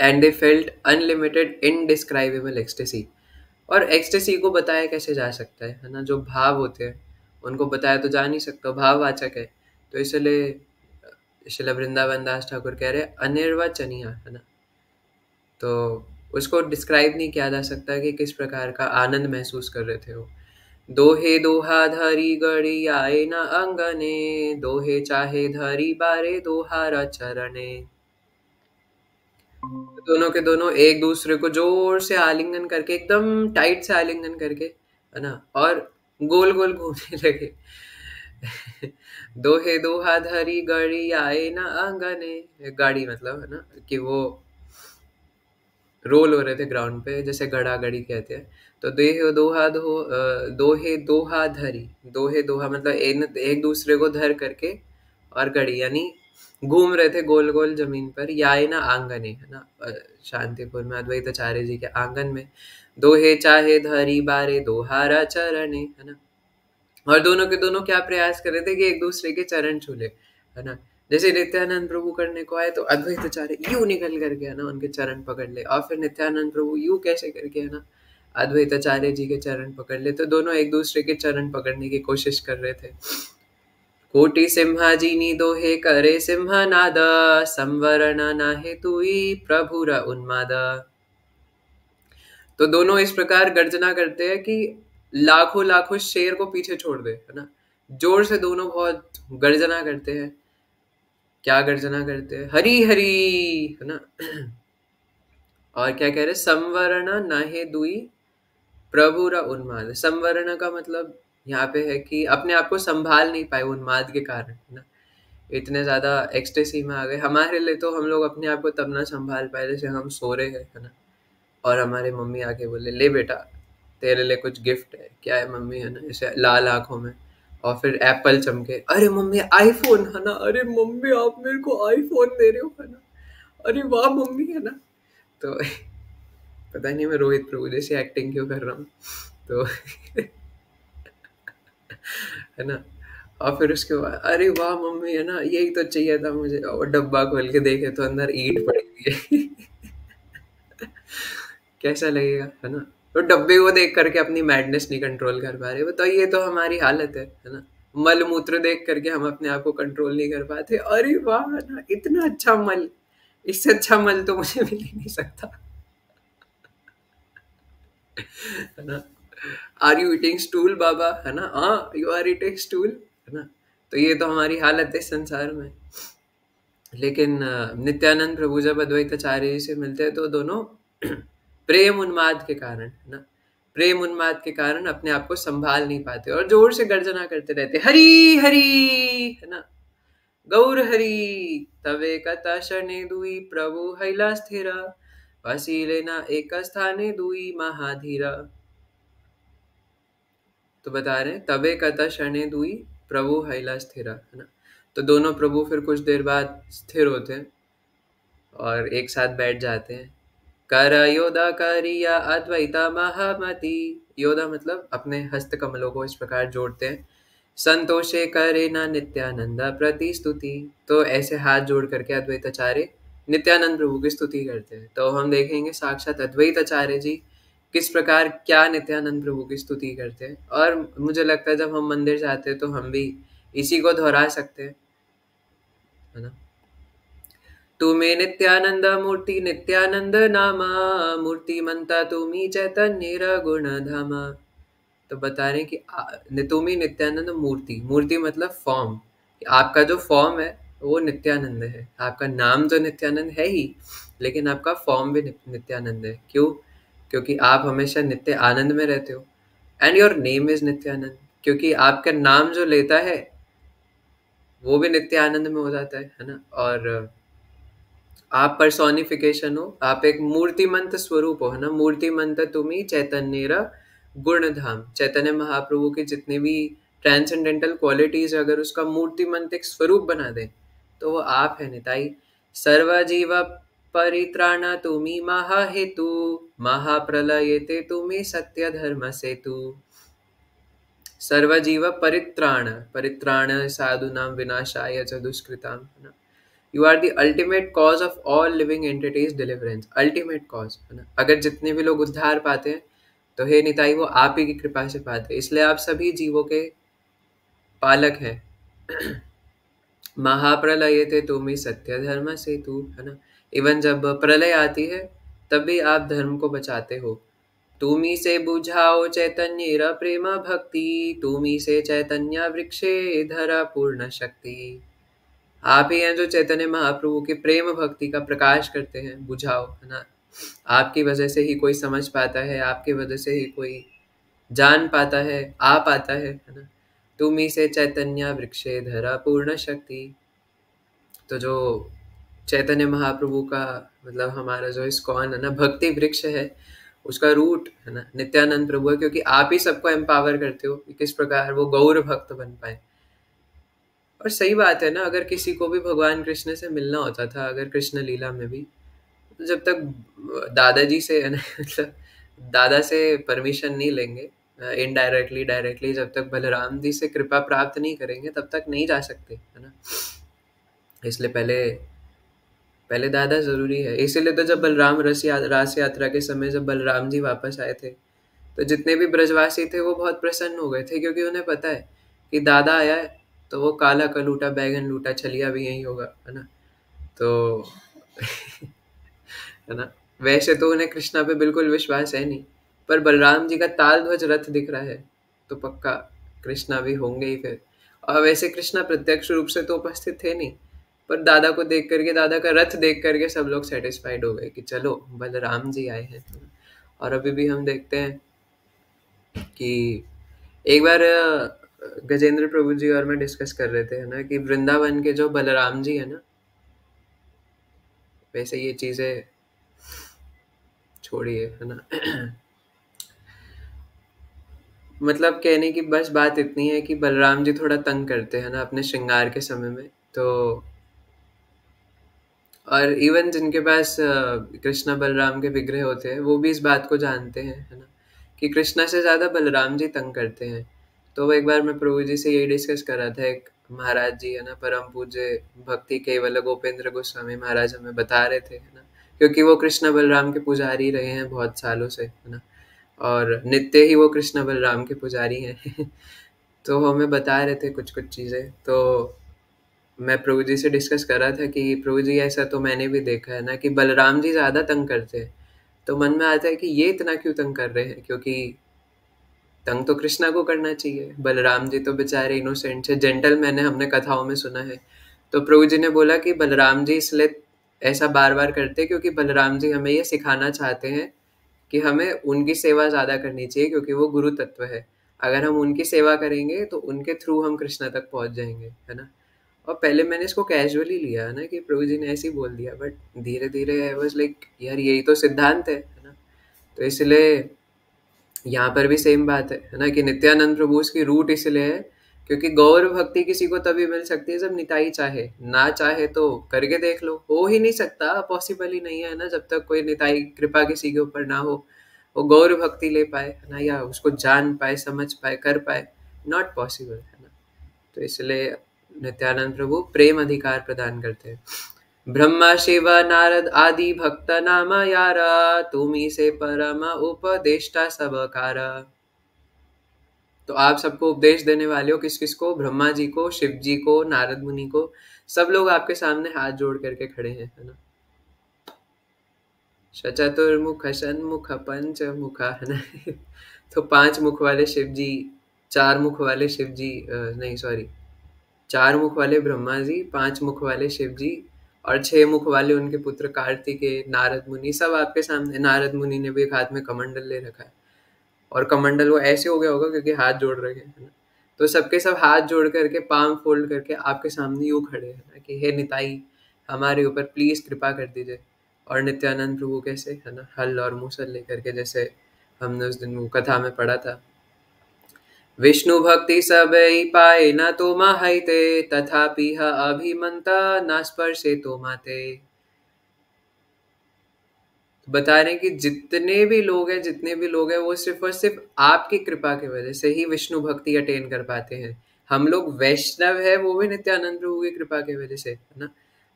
and they felt unlimited indescribable ecstasy. और एक्सटेसी को बताया कैसे जा सकता है ना, जो भाव होते हैं उनको बताया तो जा नहीं सकता, भाववाचक है। तो इसलिए श्रील वृंदावन दास ठाकुर कह रहे अनिर्वचनीय, है ना। तो उसको डिस्क्राइब नहीं किया जा सकता कि किस प्रकार का आनंद महसूस कर रहे थे वो। दोहे दोहा धरी गड़ी आए न अंगने, दोहे चाहे धरी बारे दोहारा चरणे। दोनों के दोनों एक दूसरे को जोर से आलिंगन करके, एकदम टाइट से आलिंगन करके, है ना, और गोल गोल घूमने लगे। दोहे दोहा धरी गड़ी आए न आंगने, गाड़ी मतलब, है ना, कि वो रोल हो रहे थे ग्राउंड पे, जैसे गड़ा गड़ी कहते हैं। तो दोहे दोहा दोहे दोहा धरी, दोहे दोहा मतलब एक दूसरे को धर करके, और गड़ी यानी घूम रहे थे गोल गोल जमीन पर, याए ना आंगने, है ना, शांतिपुर में अद्वैत आचार्य जी के आंगन में। दोहे चाहे धरी बारे दोहारा चरणे, है ना। और दोनों के दोनों क्या प्रयास कर रहे थे कि एक दूसरे के चरण छू ले, है ना। जैसे नित्यानंद प्रभु करने को आए तो अद्वैत आचार्य यूं निकल करके, है ना, उनके चरण पकड़ ले, और फिर नित्यानंद प्रभु यूं कैसे करके, है ना, अद्वैत आचार्य जी के चरण पकड़ ले। तो दोनों एक दूसरे के चरण पकड़ने की कोशिश कर रहे थे। कोटि सिंहाजीनी दोहे करे सिंहनाद, संवरण नाहे तुई प्रभुर उन्माद। तो दोनों इस प्रकार गर्जना करते हैं कि लाखों लाखों शेर को पीछे छोड़ दे, है ना। जोर से दोनों बहुत गर्जना करते हैं। क्या गर्जना करते हैं? हरी हरी, है ना। और क्या कह रहे? संवरण नाहे दुई प्रभुरा उन्माद। संवरण का मतलब यहाँ पे है कि अपने आप को संभाल नहीं पाए उन्माद के कारण, है ना। इतने ज्यादा एक्सटेसी में आ गए। हमारे लिए तो हम लोग अपने आप को तब ना संभाल पाए जैसे हम सो रहे हैं, है ना, और हमारे मम्मी आके बोले ले बेटा तेरे लिए कुछ गिफ्ट है। क्या है मम्मी, है ना, ऐसे लाल आंखों में, और फिर एप्पल चमके, अरे मम्मी आईफोन, है ना, अरे मम्मी आप मेरे को आईफोन दे रहे हो, है ना, अरे वाह मम्मी, है ना। तो पता नहीं मैं रोहित प्रभु जैसी एक्टिंग क्यों कर रहा हूँ। तो है ना। और फिर उसके बाद अरे वाह मम्मी, है ना, यही तो चाहिए था मुझे, और डब्बा खोल के देखे तो अंदर ईंट पड़ी हुई है। कैसा लगेगा, है ना। तो डब्बे को देख करके अपनी मैडनेस नहीं कंट्रोल कर पा रहे, तो ये तो हमारी हालत है ना। मल मूत्र देख करके हम अपने आप को कंट्रोल नहीं कर पाते। अरे वाह, है ना, इतना अच्छा मल, इससे अच्छा मल तो मुझे मिल ही नहीं सकता, है ना। आर यू ईटिंग स्टूल बाबा, है ना, हाँ यू आर ईटिंग स्टूल, है ना। तो ये तो हमारी हालत है संसार में। लेकिन नित्यानंद प्रभु जब अद्वैताचार्य जी से मिलते हैं तो दोनों प्रेम उन्माद के कारण, है ना, प्रेम उन्माद के कारण अपने आप को संभाल नहीं पाते और जोर से गर्जना करते रहते, हरी हरी, है ना, गौर हरी, तवे कथा शने दुई प्रभु हैला स्थिरा, वसीले ना एक स्थाने दुई महाधीरा। तो बता रहे हैं तबे कथा शने दुई प्रभु हैला स्थिरा, है ना। तो दोनों प्रभु फिर कुछ देर बाद स्थिर होते हैं और एक साथ बैठ जाते हैं। कर योदा करिया अद्वैता महामति, योदा मतलब अपने हस्त कमलों को इस प्रकार जोड़ते हैं। संतोषे करे ना नित्यानंद प्रति स्तुति, तो ऐसे हाथ जोड़ करके अद्वैताचार्य नित्यानंद प्रभु की स्तुति करते हैं। तो हम देखेंगे साक्षात अद्वैताचार्य जी किस प्रकार क्या नित्यानंद प्रभु की स्तुति करते हैं। और मुझे लगता है जब हम मंदिर जाते हैं तो हम भी इसी को दोहरा सकते हैं, है ना। तुम्हें नित्यानंद मूर्ति नित्यानंद नामा, मूर्ति मनता तुम्ही चैतन्य गुण धामा। तो बता रहे हैं कि तुम्ही नित्यानंद मूर्ति, मूर्ति मतलब फॉर्म, आपका जो फॉर्म है वो नित्यानंद है। आपका नाम तो नित्यानंद है ही, लेकिन आपका फॉर्म भी नित्यानंद है। क्यों? क्योंकि आप हमेशा नित्य आनंद में रहते हो। And your name is Nityanand, क्योंकि आपका नाम जो लेता है वो भी नित्य आनंद में हो जाता है ना। और आप पर्सोनिफिकेशन हो, आप एक मूर्तिमंत स्वरूप हो, है ना। मूर्तिमंत तुम्ही चैतन्य गुण धाम, चैतन्य महाप्रभु की जितनी भी ट्रांसेंडेंटल क्वालिटीज अगर उसका मूर्तिमंत एक स्वरूप बना दे तो वो आप है निताई। सर्वजीव परित्राणा तुम्ही महाहेतु, महाप्रलयते तुम्ही सत्य धर्म सेतु। सर्वजीव परित्राण, परित्राण साधूनां विनाशाय च दुष्कृतां, है ना। You are the ultimate cause of all living entities deliverance, ultimate cause, है ना। अगर जितने भी लोग उद्धार पाते हैं तो हे निताई वो आप ही की कृपा से पाते हैं, इसलिए आप सभी जीवों के पालक हैं। महाप्रलय थे तुम ही सत्य धर्म से तू, है ना। इवन जब प्रलय आती है तब भी आप धर्म को बचाते हो। तुमी से बुझाओ चैतन्य प्रेम भक्ति, तुमी से चैतन्य वृक्षे धरा पूर्ण शक्ति। आप ही हैं जो चैतन्य महाप्रभु के प्रेम भक्ति का प्रकाश करते हैं, बुझाओ, है ना। आपकी वजह से ही कोई समझ पाता है, आपकी वजह से ही कोई जान पाता है, आ पाता है ना। तुम ही से चैतन्य वृक्षे धरा पूर्ण शक्ति। तो जो चैतन्य महाप्रभु का मतलब हमारा जो इस्कॉन है ना, भक्ति वृक्ष है, उसका रूट है ना नित्यानंद प्रभु है, क्योंकि आप ही सबको एम्पावर करते हो कि किस प्रकार वो गौर भक्त बन पाए। और सही बात है ना, अगर किसी को भी भगवान कृष्ण से मिलना होता था, अगर कृष्ण लीला में भी, तो जब तक दादाजी से है ना मतलब दादा से परमिशन नहीं लेंगे इनडायरेक्टली डायरेक्टली जब तक बलराम जी से कृपा प्राप्त नहीं करेंगे तब तक नहीं जा सकते, है ना। इसलिए पहले पहले दादा ज़रूरी है। इसीलिए तो जब बलराम रास यात्रा के समय जब बलराम जी वापस आए थे, तो जितने भी ब्रजवासी थे वो बहुत प्रसन्न हो गए थे, क्योंकि उन्हें पता है कि दादा आया है, तो वो काला कलूटा बैगन लूटा छलिया भी यही होगा, है ना। तो है ना। वैसे तो उन्हें कृष्णा पे बिल्कुल विश्वास है नहीं, पर बलराम जी का ताल ध्वज रथ दिख रहा है, तो पक्का कृष्णा भी होंगे ही फिर। और वैसे कृष्णा प्रत्यक्ष रूप से तो उपस्थित थे नहीं, पर दादा को देख करके, दादा का रथ देख करके सब लोग सेटिस्फाइड हो गए कि चलो बलराम जी आए हैं। और अभी भी हम देखते हैं कि एक बार गजेंद्र प्रभु जी और मैं डिस्कस कर रहे थे, है ना, कि वृंदावन के जो बलराम जी है ना, वैसे ये चीजें छोड़िए, है ना। मतलब कहने की बस बात इतनी है कि बलराम जी थोड़ा तंग करते हैं ना अपने श्रृंगार के समय में, तो और इवन जिनके पास कृष्णा बलराम के विग्रह होते हैं वो भी इस बात को जानते हैं, है ना, कि कृष्णा से ज़्यादा बलराम जी तंग करते हैं। तो एक बार मैं प्रभु जी से यही डिस्कस कर रहा था, एक महाराज जी, है ना, परम पूज्य भक्ति केवल गोपेंद्र गोस्वामी महाराज हमें बता रहे थे, है ना, क्योंकि वो कृष्णा बलराम के पुजारी रहे हैं बहुत सालों से, है ना, और नित्य ही वो कृष्णा बलराम के पुजारी हैं। तो हमें बता रहे थे कुछ कुछ चीज़ें, तो मैं प्रभु जी से डिस्कस कर रहा था कि प्रभु जी ऐसा तो मैंने भी देखा है ना कि बलराम जी ज़्यादा तंग करते हैं। तो मन में आता है कि ये इतना क्यों तंग कर रहे हैं, क्योंकि तंग तो कृष्णा को करना चाहिए। बलराम जी तो बेचारे इनोसेंट है, जेंटलमैन है, हमने कथाओं में सुना है। तो प्रभु जी ने बोला कि बलराम जी इसलिए ऐसा बार बार करते हैं क्योंकि बलराम जी हमें ये सिखाना चाहते हैं कि हमें उनकी सेवा ज़्यादा करनी चाहिए, क्योंकि वो गुरु तत्व है। अगर हम उनकी सेवा करेंगे तो उनके थ्रू हम कृष्णा तक पहुंच जाएंगे, है ना। और पहले मैंने इसको कैजुअली लिया ना कि प्रभु जी ने ऐसे ही बोल दिया, बट धीरे धीरे आई वाज लाइक यार यही तो सिद्धांत है ना। तो इसलिए यहाँ पर भी सेम बात है ना, कि नित्यानंद प्रभु उसकी रूट इसलिए है क्योंकि गौर भक्ति किसी को तभी मिल सकती है जब निताई चाहे, ना चाहे तो करके देख लो, हो ही नहीं सकता, पॉसिबल ही नहीं है ना, जब तक कोई निताई कृपा किसी के ऊपर ना हो, वो गौर भक्ति ले पाए, है ना, या उसको जान पाए, समझ पाए, कर पाए, नॉट पॉसिबल, है ना। तो इसलिए नित्यानंद प्रभु प्रेम अधिकार प्रदान करते हैं। ब्रह्मा शिव नारद आदि भक्त नाम यारा, तुम्ही से परम उपदेष्टा सब कारा। तो आप सबको उपदेश देने वाले हो, किस किस को, ब्रह्मा जी को, शिव जी को, नारद मुनि को, सब लोग आपके सामने हाथ जोड़ करके खड़े हैं, है ना। चतुर्मुख षण्मुख पंच मुखा, है ना। तो 5 मुख वाले शिव जी, 4 मुख वाले शिव जी, नहीं सॉरी, 4 मुख वाले ब्रह्मा जी, 5 मुख वाले शिव जी, और 6 मुख वाले उनके पुत्र कार्तिकेय, नारद मुनि, सब आपके सामने। नारद मुनि ने भी एक हाथ में कमंडल ले रखा है, और कमंडल वो ऐसे हो गया होगा क्योंकि हाथ जोड़ रखे हैं, है ना। तो सबके सब हाथ जोड़ करके, पाम फोल्ड करके आपके सामने यूँ खड़े हैं ना कि हे निताई, हमारे ऊपर प्लीज कृपा कर दीजिए। और नित्यानंद प्रभु कैसे, है ना, हल और मूसल लेकर के, जैसे हमने उस दिन वो कथा में पढ़ा था, विष्णु भक्ति सबई पाए न तो माहैते, तथापि अभिमंता न स्पर्शे तो माते। बता रहे हैं कि जितने भी लोग हैं वो सिर्फ और सिर्फ आपकी कृपा की वजह से ही विष्णु भक्ति अटेन कर पाते हैं। हम लोग वैष्णव है वो भी नित्यानंद प्रभु की कृपा की वजह से, है ना।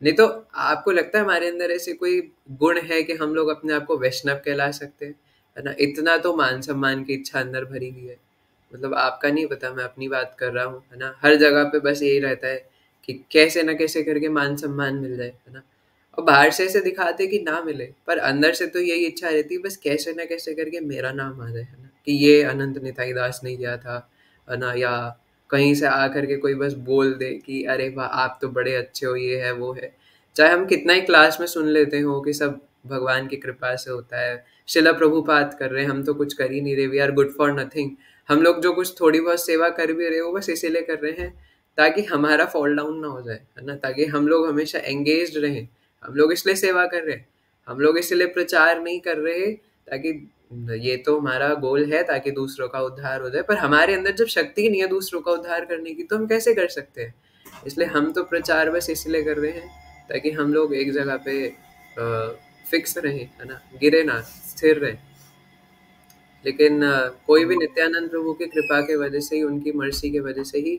नहीं तो आपको लगता है हमारे अंदर ऐसे कोई गुण है कि हम लोग अपने आप को वैष्णव कहला सकते हैं, है ना। इतना तो मान सम्मान की इच्छा अंदर भरी हुई है। मतलब आपका नहीं पता, मैं अपनी बात कर रहा हूँ, है ना। हर जगह पे बस यही रहता है कि कैसे ना कैसे करके मान सम्मान मिल जाए, है ना। और बाहर से ऐसे दिखाते कि ना मिले, पर अंदर से तो यही इच्छा रहती है बस कैसे ना कैसे करके मेरा नाम आ जाए, है ना, कि ये अनंत निताई दास ने किया था, है ना। या कहीं से आकर के कोई बस बोल दे कि अरे वाह आप तो बड़े अच्छे हो, ये है वो है। चाहे हम कितना ही क्लास में सुन लेते हो कि सब भगवान की कृपा से होता है, शिला प्रभुपाद कर रहे हैं, हम तो कुछ कर ही नहीं रहे, we are good for nothing. हम लोग जो कुछ थोड़ी बहुत सेवा कर भी रहे हो बस इसीलिए कर रहे हैं ताकि हमारा फॉल डाउन ना हो जाए, है ना, ताकि हम लोग हमेशा एंगेज्ड रहें। हम लोग इसलिए सेवा कर रहे हैं, हम लोग इसलिए प्रचार नहीं कर रहे ताकि, ये तो हमारा गोल है ताकि दूसरों का उद्धार हो जाए, पर हमारे अंदर जब शक्ति नहीं है दूसरों का उद्धार करने की तो हम कैसे कर सकते हैं। इसलिए हम तो प्रचार बस इसलिए कर रहे हैं ताकि हम लोग एक जगह पे फिक्स रहें, है ना, गिरे ना, स्थिर रहें। लेकिन कोई भी नित्यानंद प्रभु की कृपा के वजह से ही, उनकी मर्सी के वजह से ही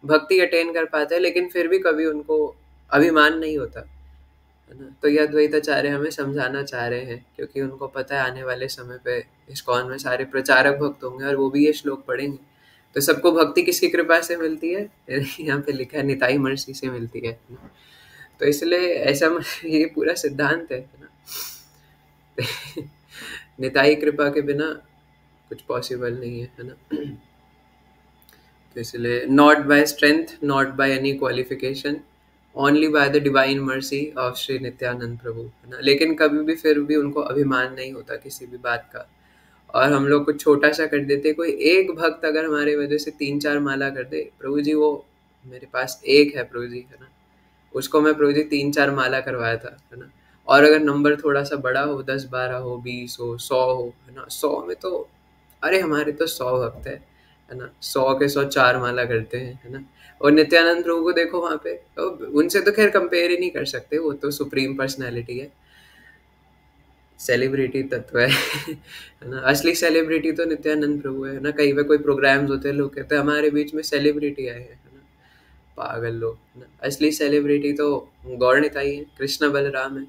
भक्ति अटेन कर पाते हैं, लेकिन फिर भी कभी उनको अभिमान नहीं होता, है ना। तो ये अद्वैताचार्य हमें समझाना चाह रहे हैं, क्योंकि उनको पता है आने वाले समय पे इस्कॉन में सारे प्रचारक भक्त होंगे और वो भी ये श्लोक पढ़ेंगे। तो सबको भक्ति किसकी कृपा से मिलती है? यहाँ पे लिखा है निताई मर्सी से मिलती है ना। तो इसलिए ऐसा ये पूरा सिद्धांत है ना। निताई कृपा के बिना कुछ पॉसिबल नहीं है ना। तो इसलिए not by strength, not by any qualification, only by the divine mercy of Shri Nityananda Prabhu, है ना। लेकिन कभी भी फिर भी उनको अभिमान नहीं होता किसी भी बात का, और हम लोग कुछ छोटा सा कर देते। कोई एक भक्त अगर हमारी वजह से 3-4 माला कर दे, प्रभु जी वो मेरे पास एक है प्रभु जी, है ना, उसको मैं प्रभु जी 3-4 माला करवाया था, है ना। और अगर नंबर थोड़ा सा बड़ा हो, 10-12 हो, 20 हो, 100 हो, है ना, 100 में तो अरे हमारे तो 100 भक्त है ना, 100 के 100 4 माला करते हैं, है ना। और नित्यानंद प्रभु को देखो वहाँ पे, तो उनसे तो खैर कंपेयर ही नहीं कर सकते, वो तो सुप्रीम पर्सनैलिटी है, सेलिब्रिटी तत्व है ना। असली सेलिब्रिटी तो नित्यानंद प्रभु है ना। कहीं पे कोई प्रोग्राम्स होते हैं, लोग कहते हैं हमारे बीच में सेलिब्रिटी आए हैं, है ना। पागल लोग, है ना। असली सेलिब्रिटी तो गौर निताई है, कृष्ण बलराम है।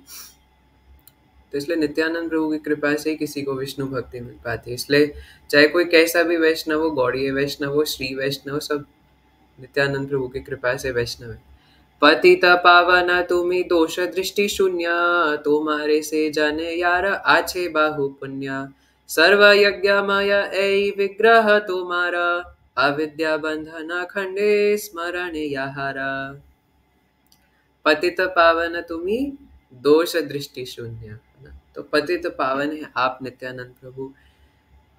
तो इसलिए नित्यानंद प्रभु की कृपा से ही किसी को विष्णु भक्ति मिल पाती है। इसलिए चाहे कोई कैसा भी वैष्णव हो, गौड़ीय वैष्णव हो, श्री वैष्णव, सब नित्यानंद प्रभु की कृपा से वैष्णव है। पतित पावन तुमी दोष दृष्टि शून्य, तुम्हारे से जाने यार आछे बाहु पुण्य, सर्व यज्ञ माया ऐ विग्रह तुम्हारा, अविद्या बंधन खंडे स्मरण याहारा। पतित पावन तुम्ही दोष दृष्टि शून्य, है ना। तो पतित पावन है आप नित्यानंद प्रभु।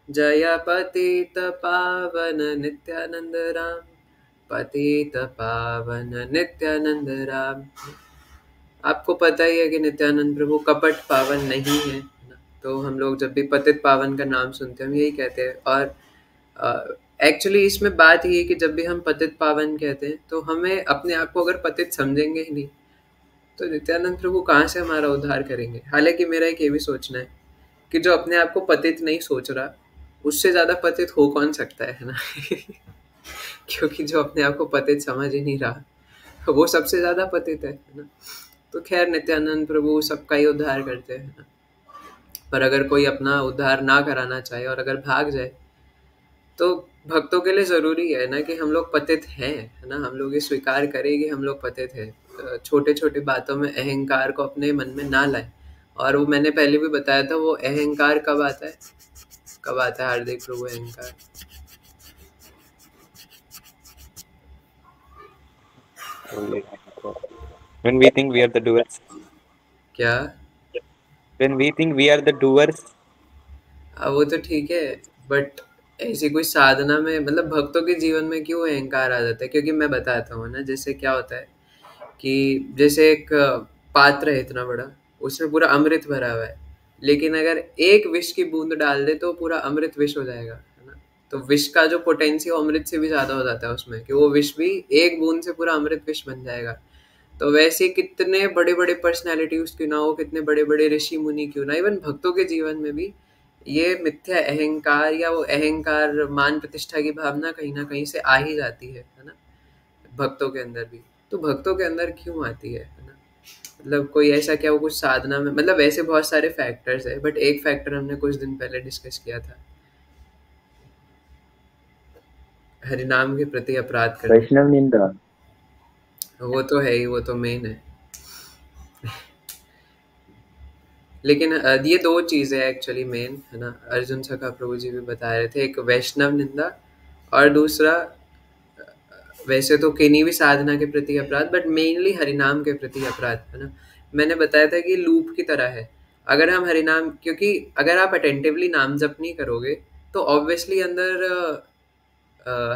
जय पतित पावन नित्यानंद राम, पतित पावन नित्यानंद राम। आपको पता ही है कि नित्यानंद प्रभु कपट पावन नहीं है ना। तो हम लोग जब भी पतित पावन का नाम सुनते हैं हम यही कहते हैं। और एक्चुअली इसमें बात ये है कि जब भी हम पतित पावन कहते हैं तो हमें अपने आप को अगर पतित समझेंगे ही नहीं, तो नित्यानंद प्रभु कहाँ से हमारा उद्धार करेंगे। हालांकि मेरा एक ये भी सोचना है कि जो अपने आप को पतित नहीं सोच रहा, उससे ज़्यादा पतित हो कौन सकता है ना। क्योंकि जो अपने आप को पतित समझ ही नहीं रहा, वो सबसे ज़्यादा पतित है ना। तो खैर नित्यानंद प्रभु सबका ही उद्धार करते हैं ना। पर अगर कोई अपना उद्धार ना कराना चाहे और अगर भाग जाए, तो भक्तों के लिए ज़रूरी है ना कि हम लोग पतित हैं, है ना। हम लोग ये स्वीकार करें कि हम लोग पतित हैं। छोटे छोटे बातों में अहंकार को अपने मन में ना लाए। और वो मैंने पहले भी बताया था, वो अहंकार कब आता है, कब आता है हार्दिक प्रभु अहंकार? When we think we are the doers. क्या? When we think we are the doers. वो तो ठीक है, बट ऐसी कोई साधना में, मतलब भक्तों के जीवन में क्यों अहंकार आ जाता है? क्योंकि मैं बताता हूँ ना, जैसे क्या होता है कि जैसे एक पात्र है इतना बड़ा, उसमें पूरा अमृत भरा हुआ है, लेकिन अगर एक विष की बूंद डाल दे तो पूरा अमृत विष हो जाएगा, है ना। तो विष का जो पोटेंशियल अमृत से भी ज़्यादा हो जाता है उसमें, कि वो विष भी एक बूंद से पूरा अमृत विष बन जाएगा। तो वैसे कितने बड़े बड़े पर्सनैलिटी उसकी ना हो, कितने बड़े बड़े ऋषि मुनि क्यों ना, इवन भक्तों के जीवन में भी ये मिथ्या अहंकार या वो अहंकार, मान प्रतिष्ठा की भावना कहीं ना कहीं से आ ही जाती है ना, भक्तों के अंदर भी। तो भक्तों के अंदर क्यों आती है ना। मतलब कोई ऐसा क्या, वो कुछ साधना में, मतलब वैसे बहुत सारे फैक्टर्स है, बट एक फैक्टर हमने कुछ दिन पहले डिस्कस किया था, हरिनाम के प्रति अपराध करना। वैष्णव निंदा। वो तो है ही, वो तो मेन है। लेकिन ये दो चीज़ें एक्चुअली मेन है ना। अर्जुन सखा प्रभु जी भी बता रहे थे, एक वैष्णव निंदा और दूसरा वैसे तो किन्हीं भी साधना के प्रति अपराध, बट मेनली हरिनाम के प्रति अपराध, है ना। मैंने बताया था कि लूप की तरह है। अगर हम हरिनाम, क्योंकि अगर आप अटेंटिवली नाम जप नहीं करोगे तो ऑब्वियसली अंदर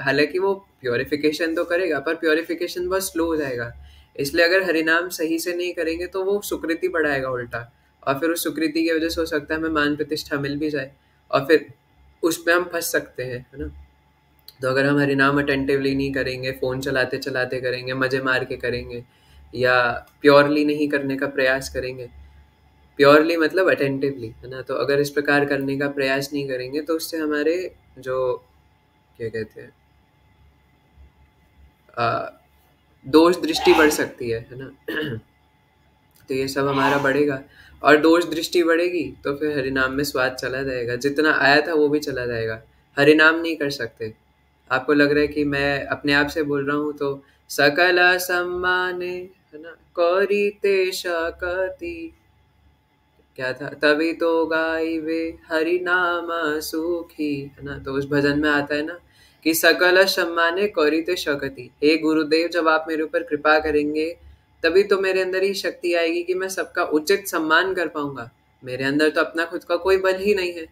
हालांकि वो प्योरिफिकेशन तो करेगा, पर प्योरिफिकेशन बहुत स्लो हो जाएगा। इसलिए अगर हरिनाम सही से नहीं करेंगे तो वो सुकृति बढ़ाएगा उल्टा, और फिर उस सुकृति की वजह से हो सकता है हमें मान प्रतिष्ठा मिल भी जाए, और फिर उस पर हम फंस सकते हैं, है ना। तो अगर हम हरिनाम अटेंटिवली नहीं करेंगे, फ़ोन चलाते चलाते करेंगे, मज़े मार के करेंगे, या प्योरली नहीं करने का प्रयास करेंगे, प्योरली मतलब अटेंटिवली, है ना। तो अगर इस प्रकार करने का प्रयास नहीं करेंगे तो उससे हमारे जो क्या कहते हैं दोष दृष्टि बढ़ सकती है ना। तो ये सब हमारा बढ़ेगा, और दोष दृष्टि बढ़ेगी तो फिर हरिनाम में स्वाद चला जाएगा, जितना आया था वो भी चला जाएगा। हरिनाम नहीं कर सकते। आपको लग रहा है कि मैं अपने आप से बोल रहा हूँ तो सकल सम्माने, है ना, कौरीते शकति, क्या था, तभी तो गाई वे हरि नाम सुखी, है ना। तो उस भजन में आता है ना कि सकल सम्माने कौरिते शकति, हे गुरुदेव जब आप मेरे ऊपर कृपा करेंगे तभी तो मेरे अंदर ही शक्ति आएगी कि मैं सबका उचित सम्मान कर पाऊंगा। मेरे अंदर तो अपना खुद का कोई बल ही नहीं है।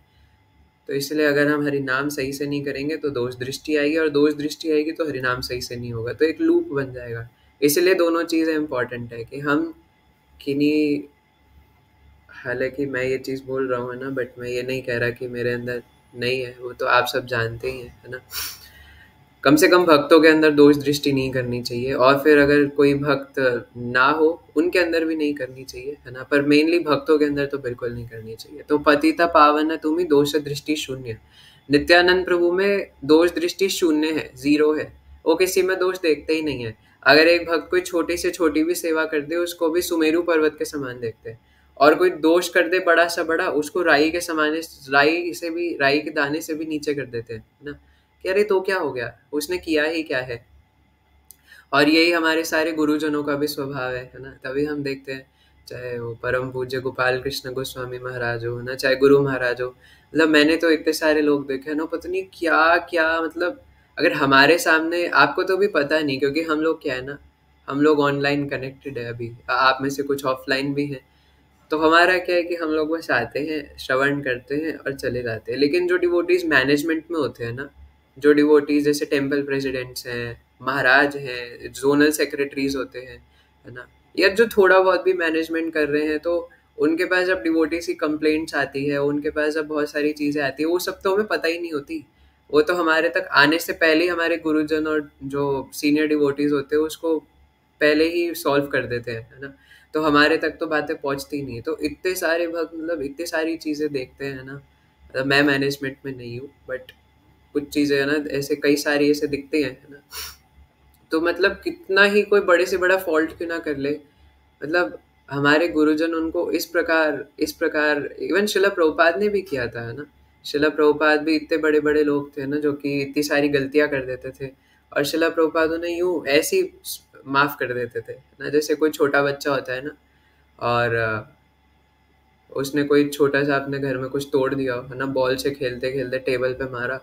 तो इसलिए अगर हम हरि नाम सही से नहीं करेंगे तो दोष दृष्टि आएगी, और दोष दृष्टि आएगी तो हरि नाम सही से नहीं होगा, तो एक लूप बन जाएगा। इसलिए दोनों चीज़ें इंपॉर्टेंट है कि हम किन्हीं, हालाँकि मैं ये चीज़ बोल रहा हूँ, है ना, बट मैं ये नहीं कह रहा कि मेरे अंदर नहीं है, वो तो आप सब जानते ही हैं, है ना। कम से कम भक्तों के अंदर दोष दृष्टि नहीं करनी चाहिए, और फिर अगर कोई भक्त ना हो उनके अंदर भी नहीं करनी चाहिए, है ना, पर मेनली भक्तों के अंदर तो बिल्कुल नहीं करनी चाहिए। तो पतिता पावन तुम ही दोष दृष्टि शून्य, नित्यानंद प्रभु में दोष दृष्टि शून्य है, जीरो है। वो किसी में दोष देखते ही नहीं है। अगर एक भक्त कोई छोटी से छोटी भी सेवा कर दे उसको भी सुमेरु पर्वत के समान देखते हैं, और कोई दोष कर दे बड़ा सा बड़ा उसको राई के समान, राई से भी, राई के दाने से भी नीचे कर देते हैं, है ना, कि अरे तो क्या हो गया, उसने किया ही क्या है। और यही हमारे सारे गुरुजनों का भी स्वभाव है ना। तभी हम देखते हैं, चाहे वो परम पूज्य गोपाल कृष्ण गोस्वामी महाराज हो ना, चाहे गुरु महाराज हो, मतलब मैंने तो इतने सारे लोग देखे हैं ना, पता नहीं क्या क्या, मतलब अगर हमारे सामने, आपको तो भी पता नहीं क्योंकि हम लोग क्या है ना, हम लोग ऑनलाइन कनेक्टेड है अभी, आप में से कुछ ऑफलाइन भी हैं। तो हमारा क्या है कि हम लोग बस आते हैं, श्रवण करते हैं और चले जाते हैं। लेकिन जो डिवोटीज मैनेजमेंट में होते हैं ना, जो डिवोटीज जैसे टेम्पल प्रेसिडेंट्स हैं, महाराज हैं, जोनल सेक्रेटरीज होते हैं, है ना, या जो थोड़ा बहुत भी मैनेजमेंट कर रहे हैं, तो उनके पास जब डिवोटीज की कंप्लेंट्स आती है, उनके पास जब बहुत सारी चीज़ें आती है, वो सब तो हमें पता ही नहीं होती। वो तो हमारे तक आने से पहले ही हमारे गुरुजन और जो सीनियर डिवोटीज होते हैं उसको पहले ही सॉल्व कर देते हैं, है ना। तो हमारे तक तो बातें पहुंचती नहीं है। तो इतने सारे भक्त, मतलब इतनी सारी चीज़ें देखते हैं ना। मैं मैनेजमेंट में नहीं हूँ, बट कुछ चीज़ें है ना, ऐसे कई सारी ऐसे दिखते हैं, है ना। तो मतलब कितना ही कोई बड़े से बड़ा फॉल्ट क्यों ना कर ले, मतलब हमारे गुरुजन उनको इस प्रकार इवन शिला प्रभुपाद ने भी किया था, है ना। शिला प्रभुपाद भी इतने बड़े बड़े लोग थे ना जो कि इतनी सारी गलतियां कर देते थे, और शिला प्रभुपाद उन्हें यूं ऐसी माफ कर देते थे ना, जैसे कोई छोटा बच्चा होता है ना, और उसने कोई छोटा सा अपने घर में कुछ तोड़ दिया हो, है ना, बॉल से खेलते खेलते टेबल पे मारा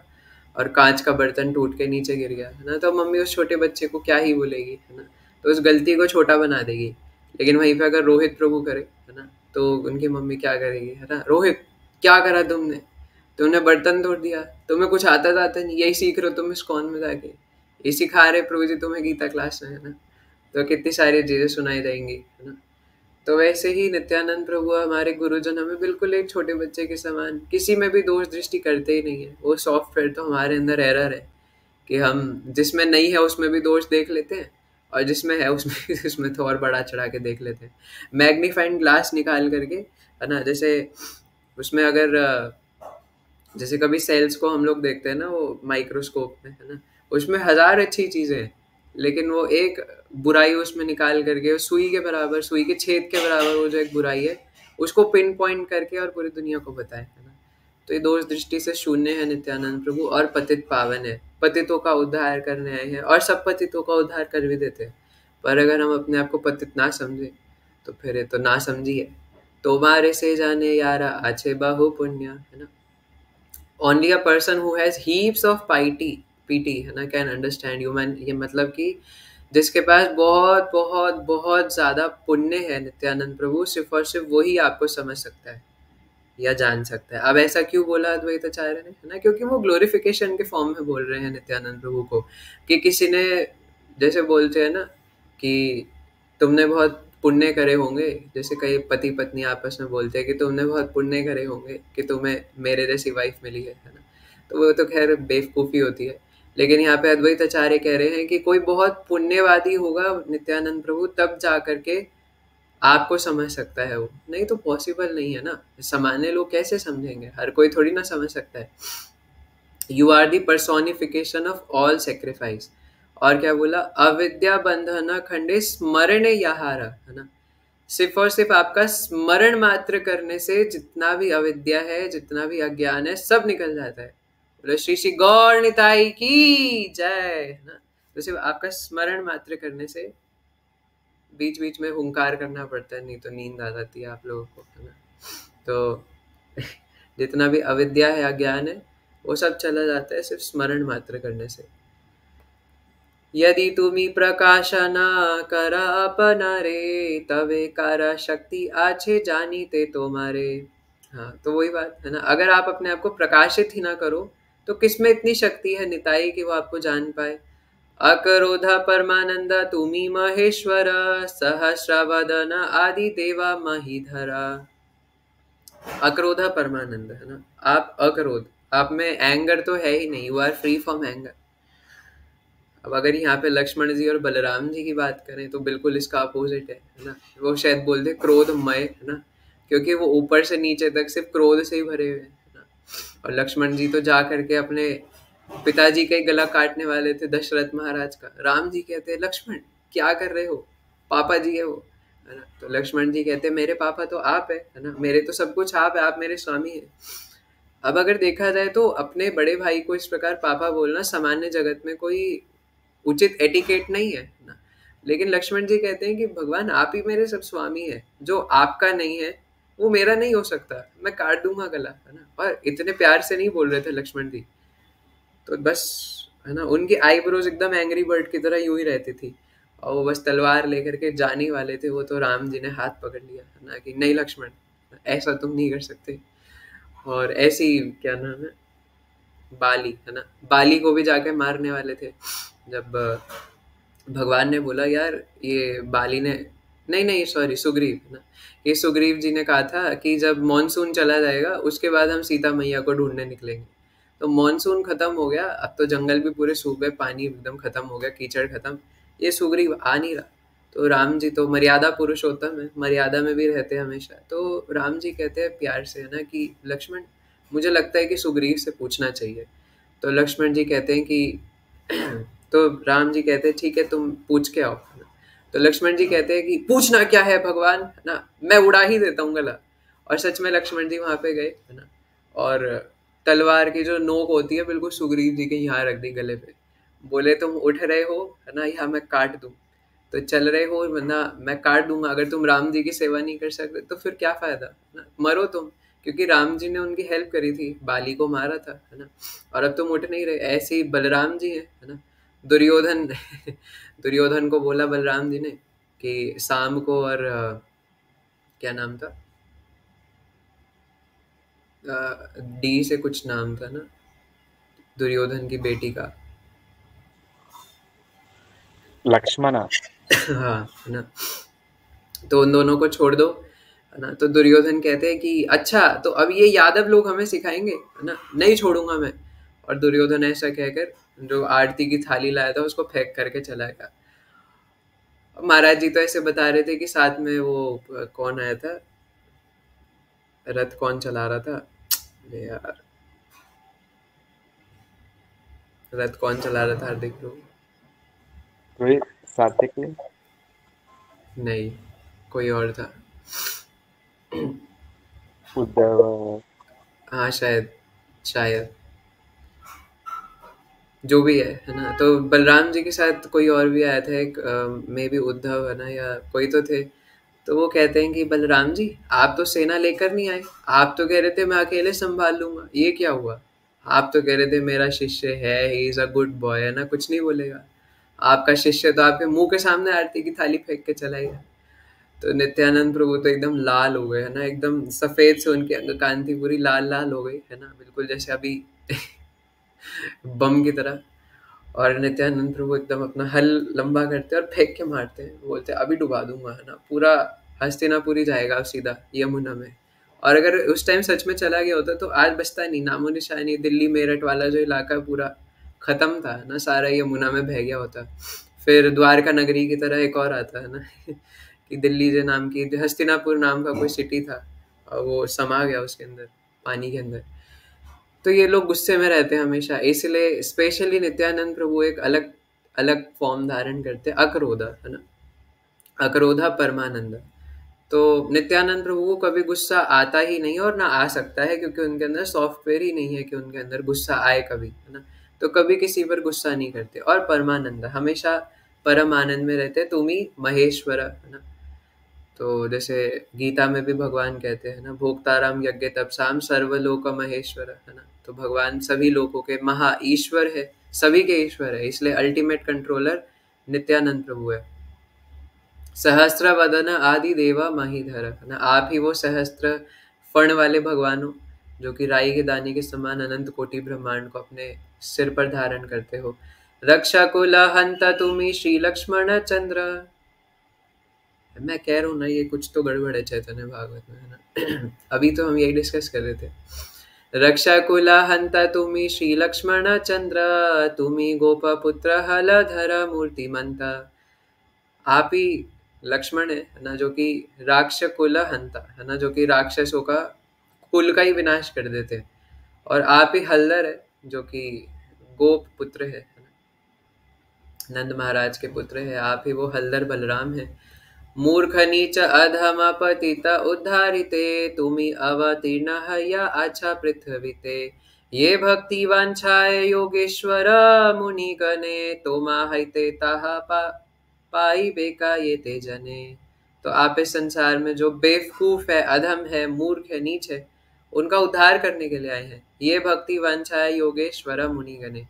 और कांच का बर्तन टूट के नीचे गिर गया, है ना, तो मम्मी उस छोटे बच्चे को क्या ही बोलेगी, है ना, तो उस गलती को छोटा बना देगी। लेकिन वहीं पे अगर रोहित प्रभु करे, है ना, तो उनकी मम्मी क्या करेगी, है ना, रोहित क्या करा तुमने, तुमने बर्तन तोड़ दिया, तुम्हें कुछ आता था नहीं, यही सीख रहे हो तुम इस्कॉन में जाके, ये सिखा रहे प्रभु जी तुम्हें गीता क्लास में, है ना। तो कितनी सारी चीजें सुनाई जाएंगी, है ना। तो वैसे ही नित्यानंद प्रभु हमारे गुरुजन हमें बिल्कुल एक छोटे बच्चे के समान किसी में भी दोष दृष्टि करते ही नहीं है। वो सॉफ्टवेयर तो हमारे अंदर एरर है कि हम जिसमें नहीं है उसमें भी दोष देख लेते हैं, और जिसमें है उसमें तो और बड़ा चढ़ा के देख लेते हैं, मैग्नीफाइंग ग्लास निकाल करके, है ना। जैसे उसमें अगर जैसे कभी सेल्स को हम लोग देखते हैं ना वो माइक्रोस्कोप में, है ना, उसमें हजार अच्छी चीजें हैं, लेकिन वो एक बुराई उसमें निकाल करके, सुई के बराबर, सुई के छेद के बराबर वो जो एक बुराई है उसको पिन पॉइंट करके और पूरी दुनिया को बताए, है ना। तो ये दोष दृष्टि से शून्य है नित्यानंद प्रभु, और पतित पावन है, पतितों का उद्धार करने आए हैं, और सब पतितों का उद्धार कर भी देते हैं। पर अगर हम अपने आप को पतित ना समझे तो फिर ये तो ना समझी है। तुम्हारे से जाने यारा आछे बाहु पुण्य, है ना। Only a person who has heaps of पाइटी PT, है ना, कैन अंडरस्टैंड ह्यूमन। ये मतलब कि जिसके पास बहुत बहुत बहुत ज्यादा पुण्य है नित्यानंद प्रभु, सिर्फ और सिर्फ वही आपको समझ सकता है या जान सकता है। अब ऐसा क्यों बोला अद्वैताचार्य ने, है ना, क्योंकि वो ग्लोरिफिकेशन के फॉर्म में बोल रहे हैं नित्यानंद प्रभु को, कि किसी ने, जैसे बोलते हैं ना कि तुमने बहुत पुण्य करे होंगे, जैसे कई पति पत्नी आपस में बोलते हैं कि तुमने बहुत पुण्य करे होंगे कि तुम्हें मेरे जैसी वाइफ मिली है ना। तो वो तो खैर बेवकूफ़ी होती है। लेकिन यहाँ पे अद्वैताचार्य कह रहे हैं कि कोई बहुत पुण्यवादी होगा नित्यानंद प्रभु, तब जा करके आपको समझ सकता है वो, नहीं तो पॉसिबल नहीं है ना। सामान्य लोग कैसे समझेंगे, हर कोई थोड़ी ना समझ सकता है। You are the personification of all sacrifice. और क्या बोला, अविद्या बंधन खंडे स्मरण यहारा, है ना। सिर्फ और सिर्फ आपका स्मरण मात्र करने से जितना भी अविद्या है, जितना भी अज्ञान है, सब निकल जाता है। बोले श्री श्री गौर निताई की जय, है ना। तो सिर्फ आपका स्मरण मात्र करने से, बीच बीच में हुंकार करना पड़ता है, नहीं तो नींद आ जाती है आप लोगों को, है ना। तो जितना भी अविद्या है, अज्ञान है, वो सब चला जाता है सिर्फ स्मरण मात्र करने से। यदि तुम्ही प्रकाश ना करा अपना रे, तवे कारा शक्ति आछे जानीते तुम्हारे। हाँ, तो वही बात है ना, अगर आप अपने आप को प्रकाशित ही ना करो तो किसमें इतनी शक्ति है निताई कि वो आपको जान पाए। अकरोधा परमानंद तुमी महेश्वर, सहस्रवदन आदि देवा महीधरा। अक्रोधा परमानंद, है ना। आप अक्रोध, आप में एंगर तो है ही नहीं, you are free from anger. अब अगर यहाँ पे लक्ष्मण जी और बलराम जी की बात करें तो बिल्कुल इसका अपोजिट है ना। वो शायद बोलते क्रोधमय, है ना, क्योंकि वो ऊपर से नीचे तक सिर्फ क्रोध से ही भरे हुए हैं, है ना। और लक्ष्मण जी तो जा करके अपने पिताजी का ही गला काटने वाले थे, दशरथ महाराज का। राम जी कहते हैं लक्ष्मण क्या कर रहे हो, पापा जी है वो, है ना। तो लक्ष्मण जी कहते हैं मेरे पापा तो आप है ना, मेरे तो सब कुछ आप है, आप मेरे स्वामी है। अब अगर देखा जाए तो अपने बड़े भाई को इस प्रकार पापा बोलना सामान्य जगत में कोई उचित एटिकेट नहीं है ना। लेकिन लक्ष्मण जी कहते हैं कि भगवान आप ही मेरे सब स्वामी है, जो आपका नहीं है वो मेरा नहीं हो सकता, मैं काट दूंगा गला, है ना। और इतने प्यार से नहीं बोल रहे थे लक्ष्मण जी, तो बस, है ना, उनकी आईब्रोज एकदम एंग्री बर्ड की तरह यूं ही रहती थी, और वो बस तलवार लेकर के जाने वाले थे। वो तो राम जी ने हाथ पकड़ लिया, है ना, कि नहीं लक्ष्मण, ऐसा तुम नहीं कर सकते। और ऐसी, क्या नाम है, बाली, है ना, बाली को भी जाके मारने वाले थे। जब भगवान ने बोला यार ये बाली ने, नहीं नहीं सॉरी, सुग्रीव, है ना, ये सुग्रीव जी ने कहा था कि जब मॉनसून चला जाएगा उसके बाद हम सीता मैया को ढूंढने निकलेंगे। तो मॉनसून खत्म हो गया, अब तो जंगल भी पूरे सूख गए, पानी एकदम खत्म हो गया, कीचड़ खत्म, ये सुग्रीव आ नहीं रहा। तो राम जी तो मर्यादा पुरुषोत्तम है, मर्यादा में भी रहते हैं हमेशा। तो राम जी कहते हैं प्यार से, है ना, कि लक्ष्मण मुझे लगता है कि सुग्रीव से पूछना चाहिए। तो लक्ष्मण जी कहते हैं कि तो राम जी कहते हैं ठीक है तुम पूछ के आओ, है ना। तो लक्ष्मण जी कहते हैं कि पूछना क्या है भगवान, है ना, मैं उड़ा ही देता हूँ गला। और सच में लक्ष्मण जी वहां पे गए, है ना, और तलवार की जो नोक होती है बिल्कुल सुग्रीव जी के यहाँ रख दी गले पे। बोले तुम उठ रहे हो, है ना, यहाँ मैं काट दूं तो चल रहे हो, वरना मैं काट दूंगा। अगर तुम राम जी की सेवा नहीं कर सकते तो फिर क्या फायदा, है ना, मरो तुम। क्योंकि राम जी ने उनकी हेल्प करी थी, बाली को मारा था, है ना, और अब तुम उठ नहीं रहे। ऐसे ही बलराम जी है ना, दुर्योधन दुर्योधन को बोला बलराम जी ने कि शाम को, और क्या नाम था, डी से कुछ नाम था ना, दुर्योधन की बेटी का। लक्ष्मणा। हाँ, है ना, तो उन दोनों को छोड़ दो, है ना। तो दुर्योधन कहते हैं कि अच्छा तो अब ये यादव लोग हमें सिखाएंगे, है ना, नहीं छोड़ूंगा मैं। और दुर्योधन ऐसा कहकर जो आरती की थाली लाया था उसको फेंक करके चला गया। महाराज जी तो ऐसे बता रहे थे कि साथ में वो कौन आया था, रथ कौन चला रहा था, अरे यार, रथ कौन चला रहा था, हार्दिक लोग, कोई सात्विक नहीं, कोई और था। उद्धव। हाँ शायद, शायद, जो भी है ना। तो बलराम जी के साथ कोई और भी आया था एक, मे बी उद्धव, है ना, या कोई तो थे। तो वो कहते हैं कि बलराम जी आप तो सेना लेकर नहीं आए, आप तो कह रहे थे मैं अकेले संभाल लूंगा, ये क्या हुआ। आप तो कह रहे थे मेरा शिष्य है, he is a good boy, है ना, कुछ नहीं बोलेगा। आपका शिष्य तो आपके मुंह के सामने आरती की थाली फेंक के चला गया। तो नित्यानंद प्रभु तो एकदम लाल हो गए, है ना, एकदम सफेद से उनकी अंग कांति पूरी लाल लाल हो गई, है ना, बिल्कुल जैसे अभी बम की तरह। और नित्यानंद प्रभु एकदम अपना हल लंबा करते हैं और फेंक के मारते हैं, बोलते हैं अभी डुबा दूंगा, है ना, पूरा हस्तिनापुरी जाएगा अब सीधा यमुना में। और अगर उस टाइम सच में चला गया होता तो आज बचता नहीं, नामो निशान नहीं, दिल्ली मेरठ वाला जो इलाका पूरा खत्म था, है ना, सारा यमुना में बह गया होता। फिर द्वारका नगरी की तरह एक और आता है ना, कि दिल्ली जो नाम की हस्तिनापुर नाम का कोई सिटी था और वो समा गया उसके अंदर, पानी के अंदर। तो ये लोग गुस्से में रहते हैं हमेशा, इसलिए स्पेशली नित्यानंद प्रभु एक अलग अलग फॉर्म धारण करते हैं, अक्रोधा, है ना, अक्रोधा परमानंद। तो नित्यानंद प्रभु को कभी गुस्सा आता ही नहीं और ना आ सकता है, क्योंकि उनके अंदर सॉफ्टवेयर ही नहीं है कि उनके अंदर गुस्सा आए कभी, है ना। तो कभी किसी पर गुस्सा नहीं करते। और परमानंद, हमेशा परम आनंद में रहते, तुम ही महेश्वर, है ना। तो जैसे गीता में भी भगवान कहते हैं ना, भोक्ताराम यज्ञ तपसाम सर्वलोक महेश्वर, है ना। तो भगवान सभी लोगों के महा ईश्वर है, सभी के ईश्वर है, इसलिए अल्टीमेट कंट्रोलर नित्यानंद प्रभु है। सहस्त्र वदन आदि देवा महीधर, है ना। आप ही वो सहस्त्र फण वाले भगवान हो, जो कि राई के दाने के समान अनंत कोटि ब्रह्मांड को अपने सिर पर धारण करते हो। रक्षा कुल हंता तुम्ही श्री लक्ष्मण चंद्र। मैं कह रहा हूँ ना, ये कुछ तो गड़बड़ है चैतन्य भागवत में, है ना। अभी तो हम यही डिस्कस कर रहे थे। रक्षा कुला हंता तुम्ही श्री लक्ष्मण चंद्र, तुम्ही गोप पुत्र हलधर मूर्तिमंता। आप ही लक्ष्मण है ना, जो कि राक्ष कुल हंता, है ना, जो कि राक्षसों का कुल का ही विनाश कर देते हैं। और आप ही हल्दर है, जो कि गोप पुत्र है ना, नंद महाराज के पुत्र है। आप ही वो हल्दर बलराम है। मूर्ख नीच अधम पतित उद्धारिते, तुम्ही अवतीर्ण हया अच्छा पृथ्वीते। ये भक्ति वांछाए योगेश्वर मुनि गणे, तोमा हईते ताहा पाई बेका ये ते जने। तो आप इस संसार में जो बेवकूफ है, अधम है, मूर्ख है, नीच है, उनका उद्धार करने के लिए आए हैं। ये भक्ति वांछाए योगेश्वर मुनि गणे।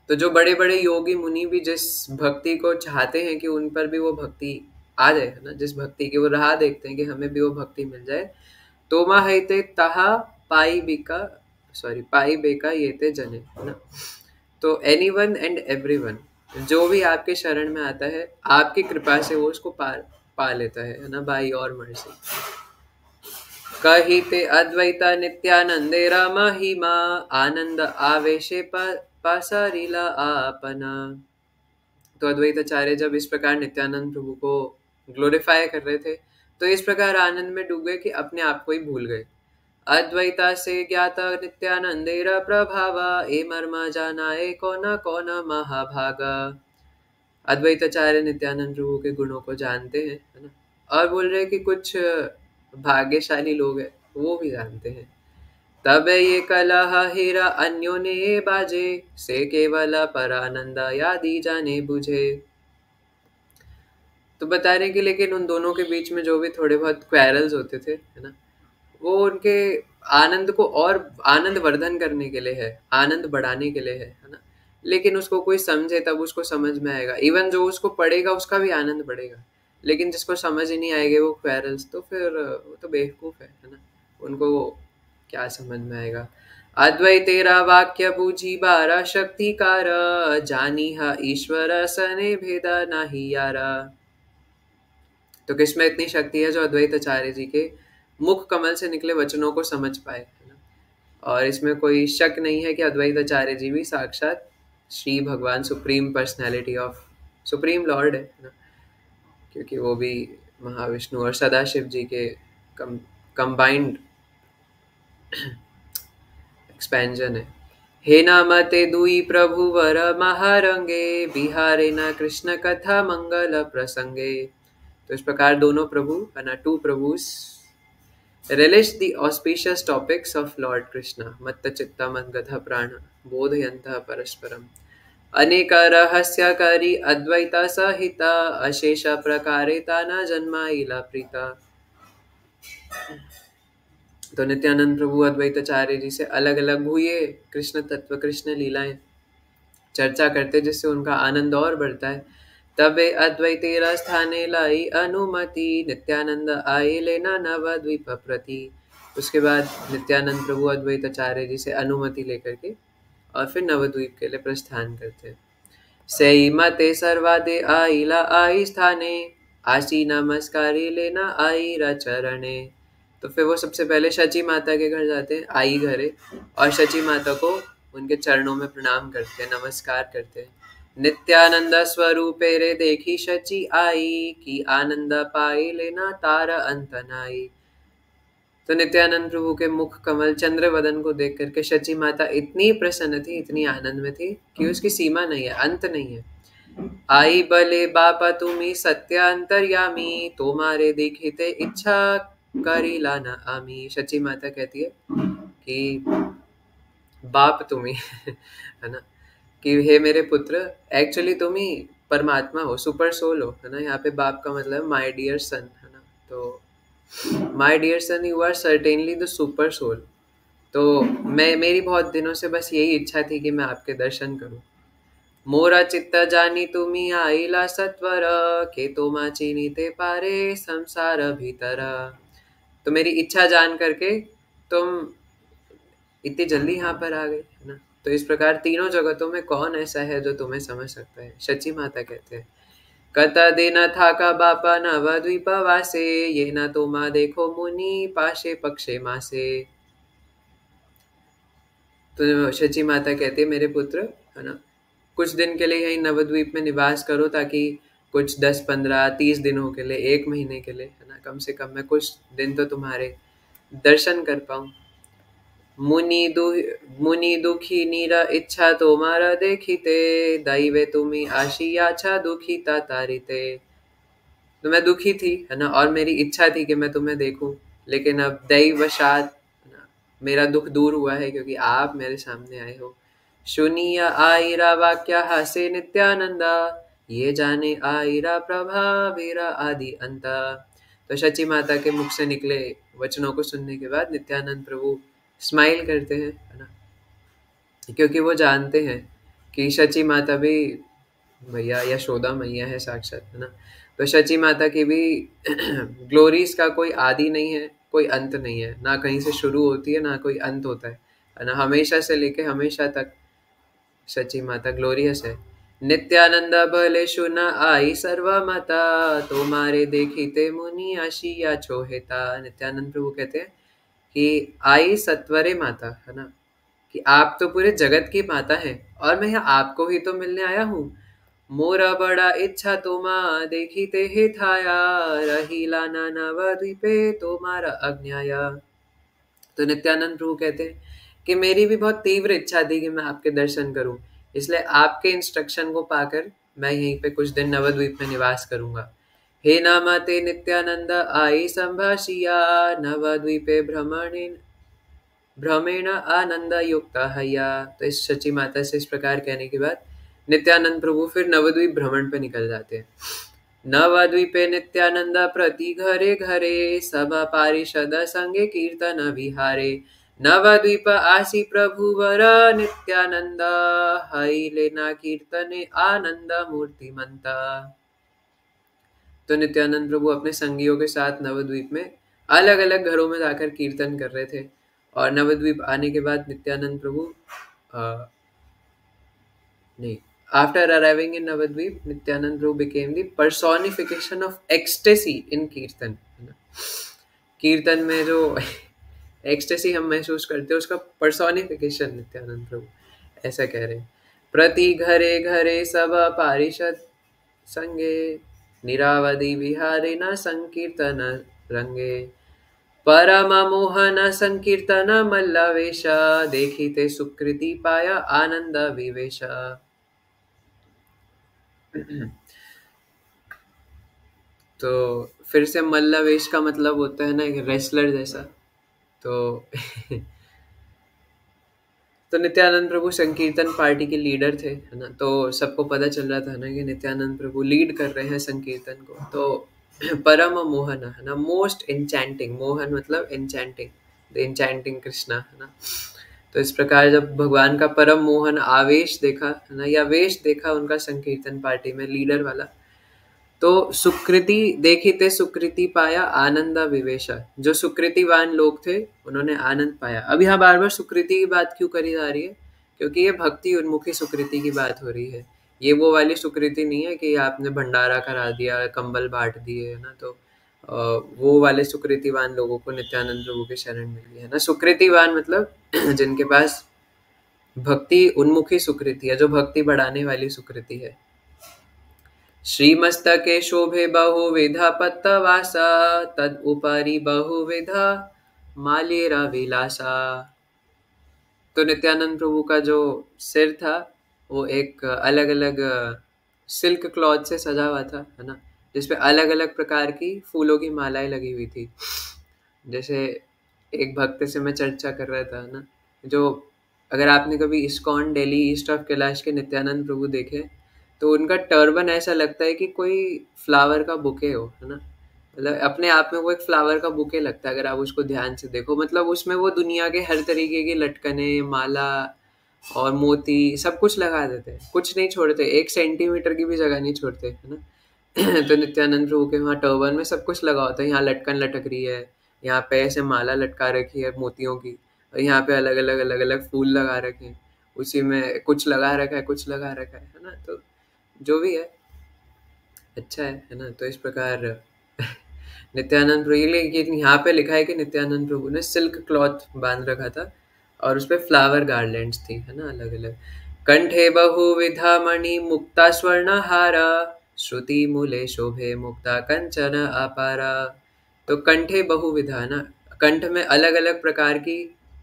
तो जो बड़े बड़े योगी मुनि भी जिस भक्ति को चाहते हैं कि उन पर भी वो भक्ति आ जाए, है ना, जिस भक्ति की वो राह देखते हैं कि हमें भी वो भक्ति मिल जाए, तो मा हईते तहा पाई बेका ये ते जने, है ना। तो एनीवन एंड एवरीवन, जो भी आपके शरण में आता है, आपकी कृपा से वो उसको पा लेता है ना, बाई और मर्जी। कहिते अद्वैता नित्यानंदे महिमा, आनंद आवेशे पासारीला आपना। तो अद्वैताचार्य जब इस प्रकार नित्यानंद प्रभु को ग्लोरीफाई कर रहे थे, तो इस प्रकार आनंद में डूब गए कि अपने आप को ही भूल गए। अद्वैता से ज्ञाता नित्यानंदेर प्रभावा, ए मर्म जानाए कौन कौन महाभागा। अद्वैताचार्य नित्यानंद प्रभु के गुणों को जानते हैं, है ना, और बोल रहे हैं कि कुछ भाग्यशाली लोग हैं, वो भी जानते हैं। तब ये कलह हीरा अन्यों ने बाजे, से केवल परानंदा यादी जाने बुझे। तो बता रहे कि लेकिन उन दोनों के बीच में जो भी थोड़े बहुत क्वेरल्स होते थे, है ना, वो उनके आनंद को और आनंद वर्धन करने के लिए है, आनंद बढ़ाने के लिए है ना। लेकिन उसको कोई समझे तब उसको समझ में आएगा। इवन जो उसको पढ़ेगा उसका भी आनंद बढ़ेगा, लेकिन जिसको समझ ही नहीं आएंगे वो क्वेरल्स, तो फिर वो तो बेवकूफ है ना, उनको क्या समझ में आएगा। अद्वैत तेरा वाक्य बूझी बारा शक्तिकार, जानी हा ईश्वर सने भेदा नाही यारा। तो किसमें इतनी शक्ति है जो अद्वैताचार्य जी के मुख कमल से निकले वचनों को समझ पाए, है ना। और इसमें कोई शक नहीं है कि अद्वैताचार्य जी भी साक्षात श्री भगवान supreme personality of supreme Lord है ना, क्योंकि वो भी महाविष्णु और सदाशिव जी के कंबाइंड एक्सपेंजन है। हे नामते दुई प्रभु वर महारंगे, बिहारे न कृष्ण कथा मंगल प्रसंगे। तो इस प्रकार दोनों प्रभु, है ना, to प्रभुस relish the auspicious topics of Lord Krishna, matta chitta madgatha prana, bodhayantah parasparam, अनेक रहस्यकारी अद्वैता सहिता, अशेष प्रकारे ताना जन्माइला प्रीता। तो नित्यानंद प्रभु अद्वैताचार्य जी से अलग अलग हुए कृष्ण तत्व, कृष्ण लीलाएं चर्चा करते, जिससे उनका आनंद और बढ़ता है। तबे अद्वैतेरा स्थाने लाई अनुमति, नित्यानंद आए लेना नवद्वीप प्रति। उसके बाद नित्यानंद प्रभु अद्वैताचार्य जी से अनुमति लेकर के और फिर नवद्वीप के लिए प्रस्थान करते हैं। सई मते सर्वादे आईला आई स्थाने, आशी नमस्कारी लेना आई चरणे। तो फिर वो सबसे पहले शची माता के घर जाते हैं, आई घरे, और शची माता को उनके चरणों में प्रणाम करते हैं, नमस्कार करते हैं। नित्यानंद स्वरूपे रे देखी शची आई, की आनंद पाई लेना तार अंत नाई। तो नित्यानंद प्रभु के मुख कमल चंद्र वदन को देख करके शची माता इतनी प्रसन्न थी, इतनी आनंद में थी कि उसकी सीमा नहीं है, अंत नहीं है। आई बले बापा तुम्ही सत्य अंतर्यामी, तुम्हारे देखते इच्छा करी लाना आमी। शची माता कहती है कि बाप तुम्ही है ना, कि हे मेरे पुत्र, एक्चुअली तुम ही परमात्मा हो, सुपर सोल हो, है ना। यहाँ पे बाप का मतलब माय डियर सन, है ना। तो my dear son, you are certainly the super soul. तो मेरी बहुत दिनों से बस यही इच्छा थी कि मैं आपके दर्शन करूं। मोरा चित्त जानी तुम्ही आईला सत्वर, के तोमा चिनीते पारे संसार भीतर। तो मेरी इच्छा जान करके तुम इतनी जल्दी यहाँ पर आ गए, है ना। तो इस प्रकार तीनों जगतों में कौन ऐसा है जो तुम्हें समझ सकता है। शची माता कहते हैं, कता दिन था का बापा नवद्वीप वासे, ये न तो माँ देखो मुनि पाशे पक्षे मासे। तो शची माता कहती है, मेरे पुत्र, है ना, कुछ दिन के लिए यही नवद्वीप में निवास करो, ताकि कुछ 10, 15, 30 दिनों के लिए, 1 महीने के लिए, है ना, कम से कम मैं कुछ दिन तो तुम्हारे दर्शन कर पाऊं। मुनि दुखी नीरा इच्छा तुम्हारा देखिते, दैवे तुम्ही आशिया छा दुखी तारिते। तो मैं दुखी थी, है ना, और मेरी इच्छा थी कि मैं तुम्हें देखूं, लेकिन अब दैवशात, है ना, मेरा दुख दूर हुआ है क्योंकि आप मेरे सामने आए हो। सुनिया आईरा वाक्या हासे नित्यानंदा, ये जाने आईरा प्रभावेरा आदि अंता। तो शची माता के मुख से निकले वचनों को सुनने के बाद नित्यानंद प्रभु स्माइल करते हैं, है ना, क्योंकि वो जानते हैं कि शची माता भी मैया यशोदा मैया है साक्षात, है ना। तो शची माता की भी ग्लोरीज का कोई आदि नहीं है, कोई अंत नहीं है, ना कहीं से शुरू होती है ना कोई अंत होता है ना, हमेशा से लेके हमेशा तक शची माता ग्लोरियस है। नित्यानंद भले सुना आई सर्वा माता, तुम्हारे देखीते मुनि आशिया छोहेता। नित्यानंद प्रभु कहते हैं कि आई सत्वरे माता, है ना, कि आप तो पूरे जगत की माता है और मैं यहाँ आपको ही तो मिलने आया हूँ। मोरा बड़ा इच्छा तोमा देखीते हे थाया, रहीला नाना द्वीपे तुम्हारा अज्ञाया। तो नित्यानंद प्रभु कहते हैं कि मेरी भी बहुत तीव्र इच्छा थी कि मैं आपके दर्शन करूं, इसलिए आपके इंस्ट्रक्शन को पाकर मैं यहीं पे कुछ दिन नवद्वीप में निवास करूंगा। हे नामाते नित्यानंद आई संभाषिया, नवद्वीपे भ्रमेण आनंद युक्ता हया। तो इस शची माता से इस प्रकार कहने के बाद नित्यानंद प्रभु फिर नवद्वीप भ्रमण पे निकल जाते हैं। नवद्वीपे नित्यानंद प्रति घरे घरे, सभा पारिषद संगे कीर्तन विहारे। नवद्वीप आसी प्रभु वर नित्यानंद, हई लेना कीर्तने आनंद मूर्तिमंता। तो नित्यानंद प्रभु अपने संगियों के साथ नवद्वीप में अलग अलग घरों में जाकर कीर्तन कर रहे थे। और नवद्वीप आने के बाद नित्यानंद प्रभु नहीं, after arriving in Navadvip, Nityanand Prabhu became the personification of ecstasy in कीर्तन, है ना। कीर्तन में जो एक्सटेसी हम महसूस करते हैं उसका पर्सोनिफिकेशन नित्यानंद प्रभु ऐसा कह रहे हैं। प्रति घरे घरे सब पारिषद संगे, निरावधि विहारे न संकीर्तन रंगे। परम मोहन संकीर्तन मल्लवेश, देखिते सुकृति पाया आनंद विवेश। तो फिर से मल्लवेश का मतलब होता है ना एक रेसलर जैसा। तो तो नित्यानंद प्रभु संकीर्तन पार्टी के लीडर थे, है ना। तो सबको पता चल रहा था ना कि नित्यानंद प्रभु लीड कर रहे हैं संकीर्तन को। तो परम मोहन, है ना, मोस्ट एन्चैंटिंग, मोहन मतलब एन्चैंटिंग, द एन्चैंटिंग कृष्णा, है ना। तो इस प्रकार जब भगवान का परम मोहन आवेश देखा, है ना, या वेश देखा उनका संकीर्तन पार्टी में लीडर वाला, तो सुकृति देखी थे, सुकृति पाया आनंद विवेशा। जो सुकृतिवान लोग थे उन्होंने आनंद पाया। अब यहाँ बार बार सुकृति की बात क्यों करी जा रही है, क्योंकि ये भक्ति उन्मुखी सुकृति की बात हो रही है। ये वो वाली सुकृति नहीं है कि आपने भंडारा करा दिया, कंबल बांट दिए, है ना। तो वो वाले सुकृतिवान लोगों को नित्यानंद प्रभु की शरण मिली, है ना। सुकृतिवान मतलब जिनके पास भक्ति उन्मुखी सुकृति है, जो भक्ति बढ़ाने वाली सुकृति है। श्रीमस्तके शोभे बहुविधा पत्तवासा, तद उपरि बहुविधा मालेरा विलासा। तो नित्यानंद प्रभु का जो सिर था वो एक अलग अलग सिल्क क्लॉथ से सजा हुआ था, है ना, जिसपे अलग अलग प्रकार की फूलों की मालाएं लगी हुई थी। जैसे एक भक्त से मैं चर्चा कर रहा था ना, जो अगर आपने कभी ISKCON Delhi east of Kailash के नित्यानंद प्रभु देखे, तो उनका टर्बन ऐसा लगता है कि कोई फ्लावर का बुके हो, है ना, मतलब अपने आप में वो एक फ्लावर का बुके लगता है अगर आप उसको ध्यान से देखो। मतलब उसमें वो दुनिया के हर तरीके की लटकने, माला और मोती सब कुछ लगा देते हैं, कुछ नहीं छोड़ते, 1 सेंटीमीटर की भी जगह नहीं छोड़ते, है ना। तो नित्यानंद प्रभु के वहाँ टर्बन में सब कुछ लगा होता है। यहाँ लटकन लटक रही है, यहाँ पे ऐसे माला लटका रखी है मोतियों की, और यहाँ पे अलग अलग फूल लगा रखे हैं, उसी में कुछ लगा रखा है, कुछ लगा रखा है ना। तो जो भी है अच्छा है ना। तो इस प्रकार नित्यानंद प्रभु, लेकिन यहाँ पे लिखा है कि नित्यानंद प्रभु ने सिल्क क्लॉथ बांध रखा था और उस पे फ्लावर गार्लैंड्स थी, है ना, अलग अलग। कंठे बहुविधा मणि मुक्ता स्वर्ण हारा, श्रुति मूले शोभे मुक्ता कंचन अपारा। तो कंठे बहुविधा है ना, कंठ में अलग अलग प्रकार की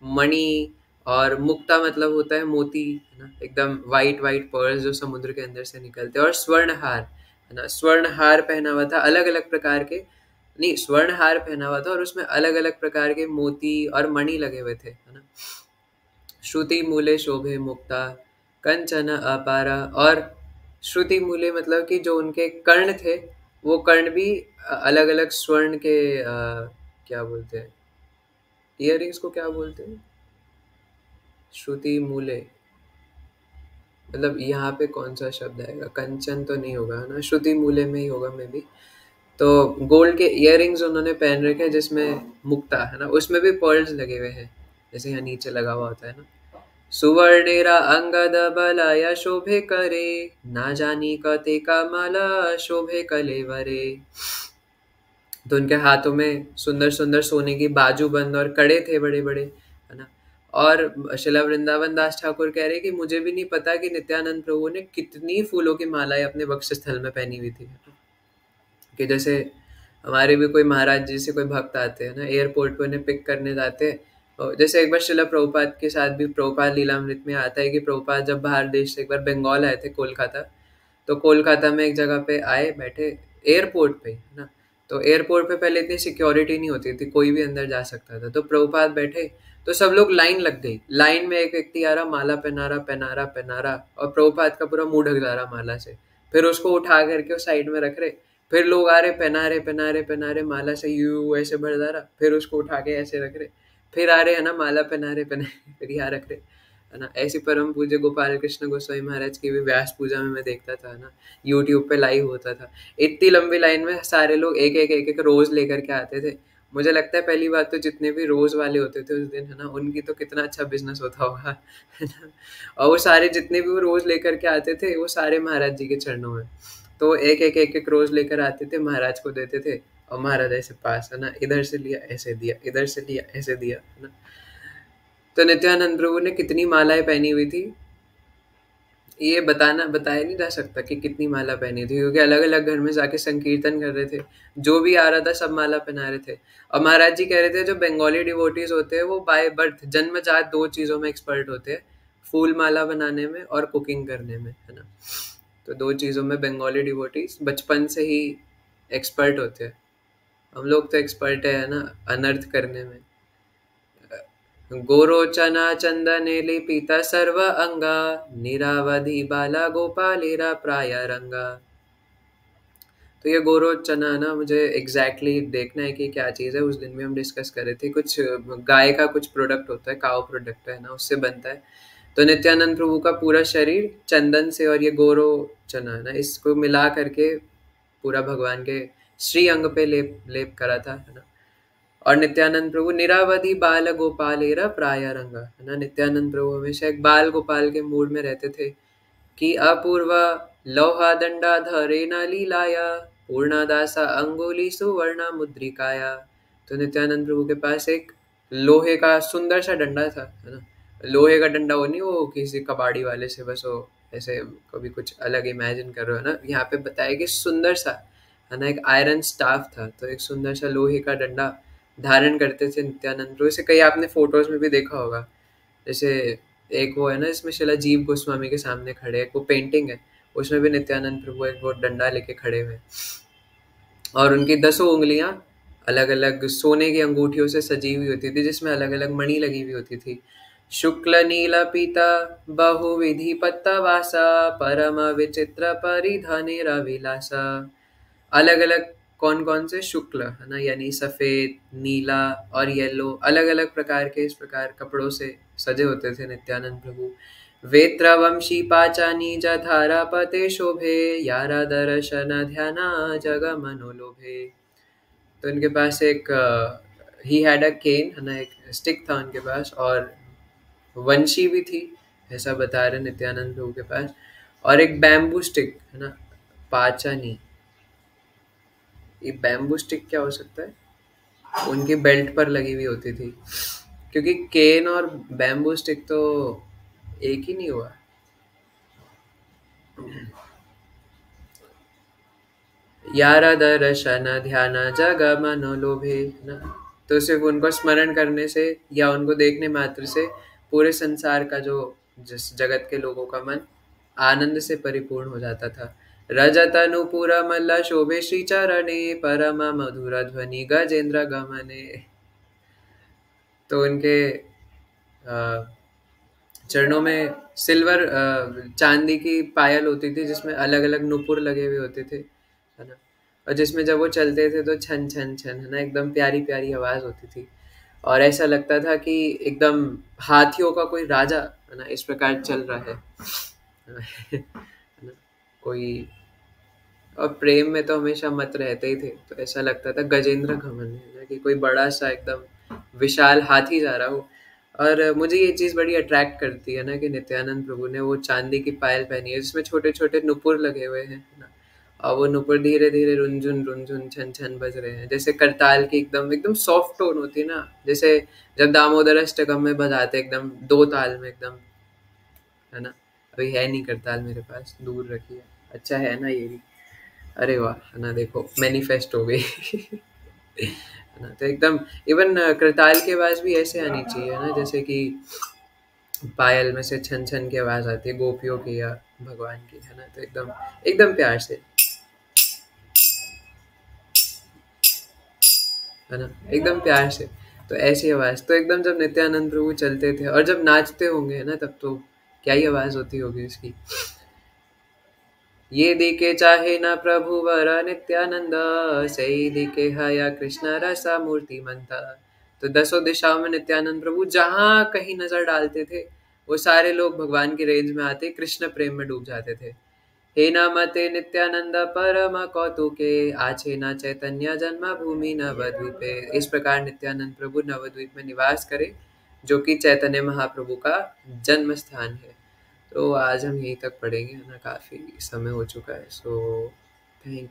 मणि, और मुक्ता मतलब होता है मोती, है ना, एकदम वाइट वाइट पर्ल्स जो समुद्र के अंदर से निकलते हैं, और स्वर्ण हार, है ना, स्वर्ण हार पहना हुआ था अलग अलग प्रकार के, नहीं स्वर्ण हार पहना हुआ था और उसमें अलग अलग प्रकार के मोती और मणि लगे हुए थे, है ना। श्रुति मूले शोभे मुक्ता कंचन अपारा, और श्रुति मूले मतलब कि जो उनके कर्ण थे, वो कर्ण भी अलग अलग स्वर्ण के क्या बोलते हैं, इयररिंग्स को क्या बोलते हैं, श्रुति मूले, मतलब यहाँ पे कौन सा शब्द आएगा, कंचन तो नहीं होगा ना, श्रुति मूले में ही होगा मे बी। तो गोल्ड के इयररिंग्स उन्होंने पहन रखे हैं जिसमें मुक्ता, है ना, उसमें भी पर्ल्स लगे हुए हैं, जैसे यहाँ नीचे लगा हुआ होता है ना। सुवर्णेरा अंगद बलय शोभे करे, ना जानी कते का माला शोभे कलेवरे। तो उनके हाथों में सुंदर सुंदर सोने की बाजूबंद और कड़े थे बड़े बड़े, है ना। और शिला वृंदावन दास ठाकुर कह रहे कि मुझे भी नहीं पता कि नित्यानंद प्रभु ने कितनी फूलों की मालाएं अपने वक्षस्थल में पहनी हुई थी। कि जैसे हमारे भी कोई महाराज जी से कोई भक्त आते हैं ना, एयरपोर्ट पे उन्हें पिक करने जाते हैं, और जैसे एक बार शिला प्रभुपाद के साथ भी प्रभुपाद लीलामृत में आता है कि प्रभुपाद जब बाहर देश से एक बार बंगाल आए थे, कोलकाता, तो कोलकाता में एक जगह पे आए बैठे एयरपोर्ट पे, है ना। तो एयरपोर्ट पे पहले इतनी सिक्योरिटी नहीं होती थी, कोई भी अंदर जा सकता था। तो प्रभुपाद बैठे तो सब लोग लाइन लग गई, लाइन में एक व्यक्ति आ रहा, माला पहना रहा पहना रहा पहना रहा, और प्रभुपाद का पूरा मुंह ढक जा रहा माला से, फिर उसको उठा करके उस साइड में रख रहे, फिर लोग आ रहे पहना रहे पहना रहे पहना रहे, माला से यू ऐसे भर जा रहा, फिर उसको उठा के ऐसे रख रहे, फिर आ रहे, है ना, माला पहना रहे फिर यहाँ रख रहे, है ना। ऐसी परम पूज्य गोपाल कृष्ण गोस्वामी महाराज की भी व्यास पूजा में मैं देखता था ना, यूट्यूब पे लाइव होता था। इतनी लंबी लाइन में सारे लोग एक एक रोज लेकर के आते थे। मुझे लगता है पहली बात तो जितने भी रोज वाले होते थे उस दिन, है ना, उनकी तो कितना अच्छा बिजनेस होता होगा, है ना। और वो सारे जितने भी वो रोज लेकर के आते थे, वो सारे महाराज जी के चरणों में, तो एक एक रोज लेकर आते थे, महाराज को देते थे, और महाराज ऐसे पास, है ना, इधर से लिया ऐसे दिया, इधर से लिया ऐसे दिया, है ना। तो नित्यानंद प्रभु ने कितनी मालाएं पहनी हुई थी, ये बताया नहीं जा सकता कि कितनी माला पहनी थी, क्योंकि अलग अलग घर में जाके संकीर्तन कर रहे थे, जो भी आ रहा था सब माला पहना रहे थे। और महाराज जी कह रहे थे जो बंगाली डिवोटीज होते हैं वो बाय बर्थ जन्मजात 2 चीजों में एक्सपर्ट होते हैं, फूल माला बनाने में और कुकिंग करने में, है ना। तो 2 चीजों में बंगाली डिवोटीज बचपन से ही एक्सपर्ट होते हैं। हम लोग तो एक्सपर्ट है ना अनर्थ करने में। गोरोचना चंदने लेपिता सर्व अंगा, निरावधि बाला गोपालेरा प्राय रंगा। तो ये गोरोचना ना मुझे देखना है कि क्या चीज़ है। उस दिन भी हम डिस्कस कर रहे थे, कुछ गाय का कुछ प्रोडक्ट होता है, काव प्रोडक्ट है ना, उससे बनता है। तो नित्यानंद प्रभु का पूरा शरीर चंदन से और ये गोरोचना है ना, इसको मिला करके पूरा भगवान के श्री अंग पे लेप लेप करा था, है ना। और नित्यानंद प्रभु निरावधि बाल गोपालेरा प्राय रंगा, है ना। नित्यानंद प्रभु हमेशा एक बाल गोपाल के मूड में रहते थे कि अपूर्व लौहा दंडा धरे न लीलाया, पूर्णादासा अंगुली सुवर्णा मुद्रिकाया। तो नित्यानंद प्रभु के पास एक लोहे का सुंदर सा डंडा था, है ना, लोहे का डंडा, वो नहीं, वो किसी कबाड़ी वाले से बस वो ऐसे कभी कुछ अलग इमेजिन कर रहे हो ना। यहाँ पे बताया कि सुंदर सा है ना एक आयरन स्टाफ था, तो एक सुंदर सा लोहे का डंडा धारण करते थे नित्यानंद प्रभु। इसे कई आपने फोटोज में भी देखा होगा। जैसे एक वो है ना, इसमें शिला जीव गोस्वामी के सामने खड़े, एक वो पेंटिंग है, उसमें भी नित्यानंद प्रभु एक वो डंडा लेके खड़े हुए हैं। और उनकी 10 उंगलियां अलग अलग सोने की अंगूठियों से सजी हुई होती थी, जिसमें अलग अलग मणि लगी हुई होती थी। शुक्ल नील पीता बहुविधि पत्ता वासा, परम विचित्र परिधाने रविलासा। अलग अलग कौन कौन से शुक्ल है ना, यानी सफेद, नीला और येलो, अलग अलग प्रकार के इस प्रकार कपड़ों से सजे होते थे नित्यानंद प्रभु। वेत्रवंशी पाचानी जधारा पते शोभे, यारा दर्शन ध्याना जग मनोलोभे। तो इनके पास एक ही हैड अ केन है ना, एक स्टिक था उनके पास, और वंशी भी थी, ऐसा बता रहे नित्यानंद प्रभु के पास। और एक बैम्बू स्टिक है ना, पाचानी। ये बैम्बू स्टिक क्या हो सकता है? उनकी बेल्ट पर लगी हुई होती थी, क्योंकि केन और बैम्बू स्टिक तो एक ही नहीं हुआ। यारा दर्शन ध्यान जग मनोलोभे ना। तो सिर्फ उनको स्मरण करने से या उनको देखने मात्र से पूरे संसार का जो जिस जगत के लोगों का मन आनंद से परिपूर्ण हो जाता था। रजत नुपुर मल्ल शोभे श्री चरणे, परम मधुर ध्वनि गजेंद्र गमने। तो उनके अ, चरणों में सिल्वर चांदी की पायल होती थी, जिसमें अलग अलग नुपुर लगे हुए होते थे है ना। और जिसमें जब वो चलते थे तो छन छन छन है ना, एकदम प्यारी प्यारी आवाज होती थी। और ऐसा लगता था कि एकदम हाथियों का कोई राजा है ना इस प्रकार चल रहा है है ना। कोई, और प्रेम में तो हमेशा मत रहते ही थे, तो ऐसा लगता था गजेंद्र घमंड है ना, कि कोई बड़ा सा एकदम विशाल हाथी जा रहा हो। और मुझे ये चीज़ बड़ी अट्रैक्ट करती है ना कि नित्यानंद प्रभु ने वो चांदी की पायल पहनी है, जिसमें छोटे छोटे नुपुर लगे हुए हैं है ना। और वो नुपुर धीरे धीरे रुनझुन छन छन बज रहे हैं, जैसे करताल की एकदम एकदम सॉफ्ट टोन होती है ना। जैसे जब दामोदर अष्टकम में बजाते एकदम दो ताल में एकदम, है ना। अभी है नहीं करताल मेरे पास, दूर रखी है। अच्छा है ना ये भी। अरे वाह है ना, देखो मैनिफेस्ट हो गई है ना। तो एकदम इवन करताल की आवाज भी ऐसे आनी चाहिए है ना, जैसे कि पायल में से छन छन की आवाज आती है गोपियों की या भगवान की, है ना। तो एकदम एकदम प्यार से है ना, एकदम प्यार से। तो ऐसी आवाज तो एकदम जब नित्यानंद प्रभु चलते थे और जब नाचते होंगे है ना, तब तो क्या ही आवाज होती होगी उसकी। ये दिखे चाहे न प्रभु वर नित्यानंद, सही दिखे हया कृष्ण रसा मूर्ति मंता। तो दसों दिशाओं में नित्यानंद प्रभु जहाँ कहीं नजर डालते थे, वो सारे लोग भगवान की रेंज में आते कृष्ण प्रेम में डूब जाते थे। हे नामते नित्यानंद परम कौतुके, आछे न चैतन्य जन्म भूमि नवद्वीपे। इस प्रकार नित्यानंद प्रभु नवद्वीप में निवास करे, जो कि चैतन्य महाप्रभु का जन्म स्थान है। तो आज हम यहीं तक पढ़ेंगे है ना, काफ़ी समय हो चुका है। So thank you.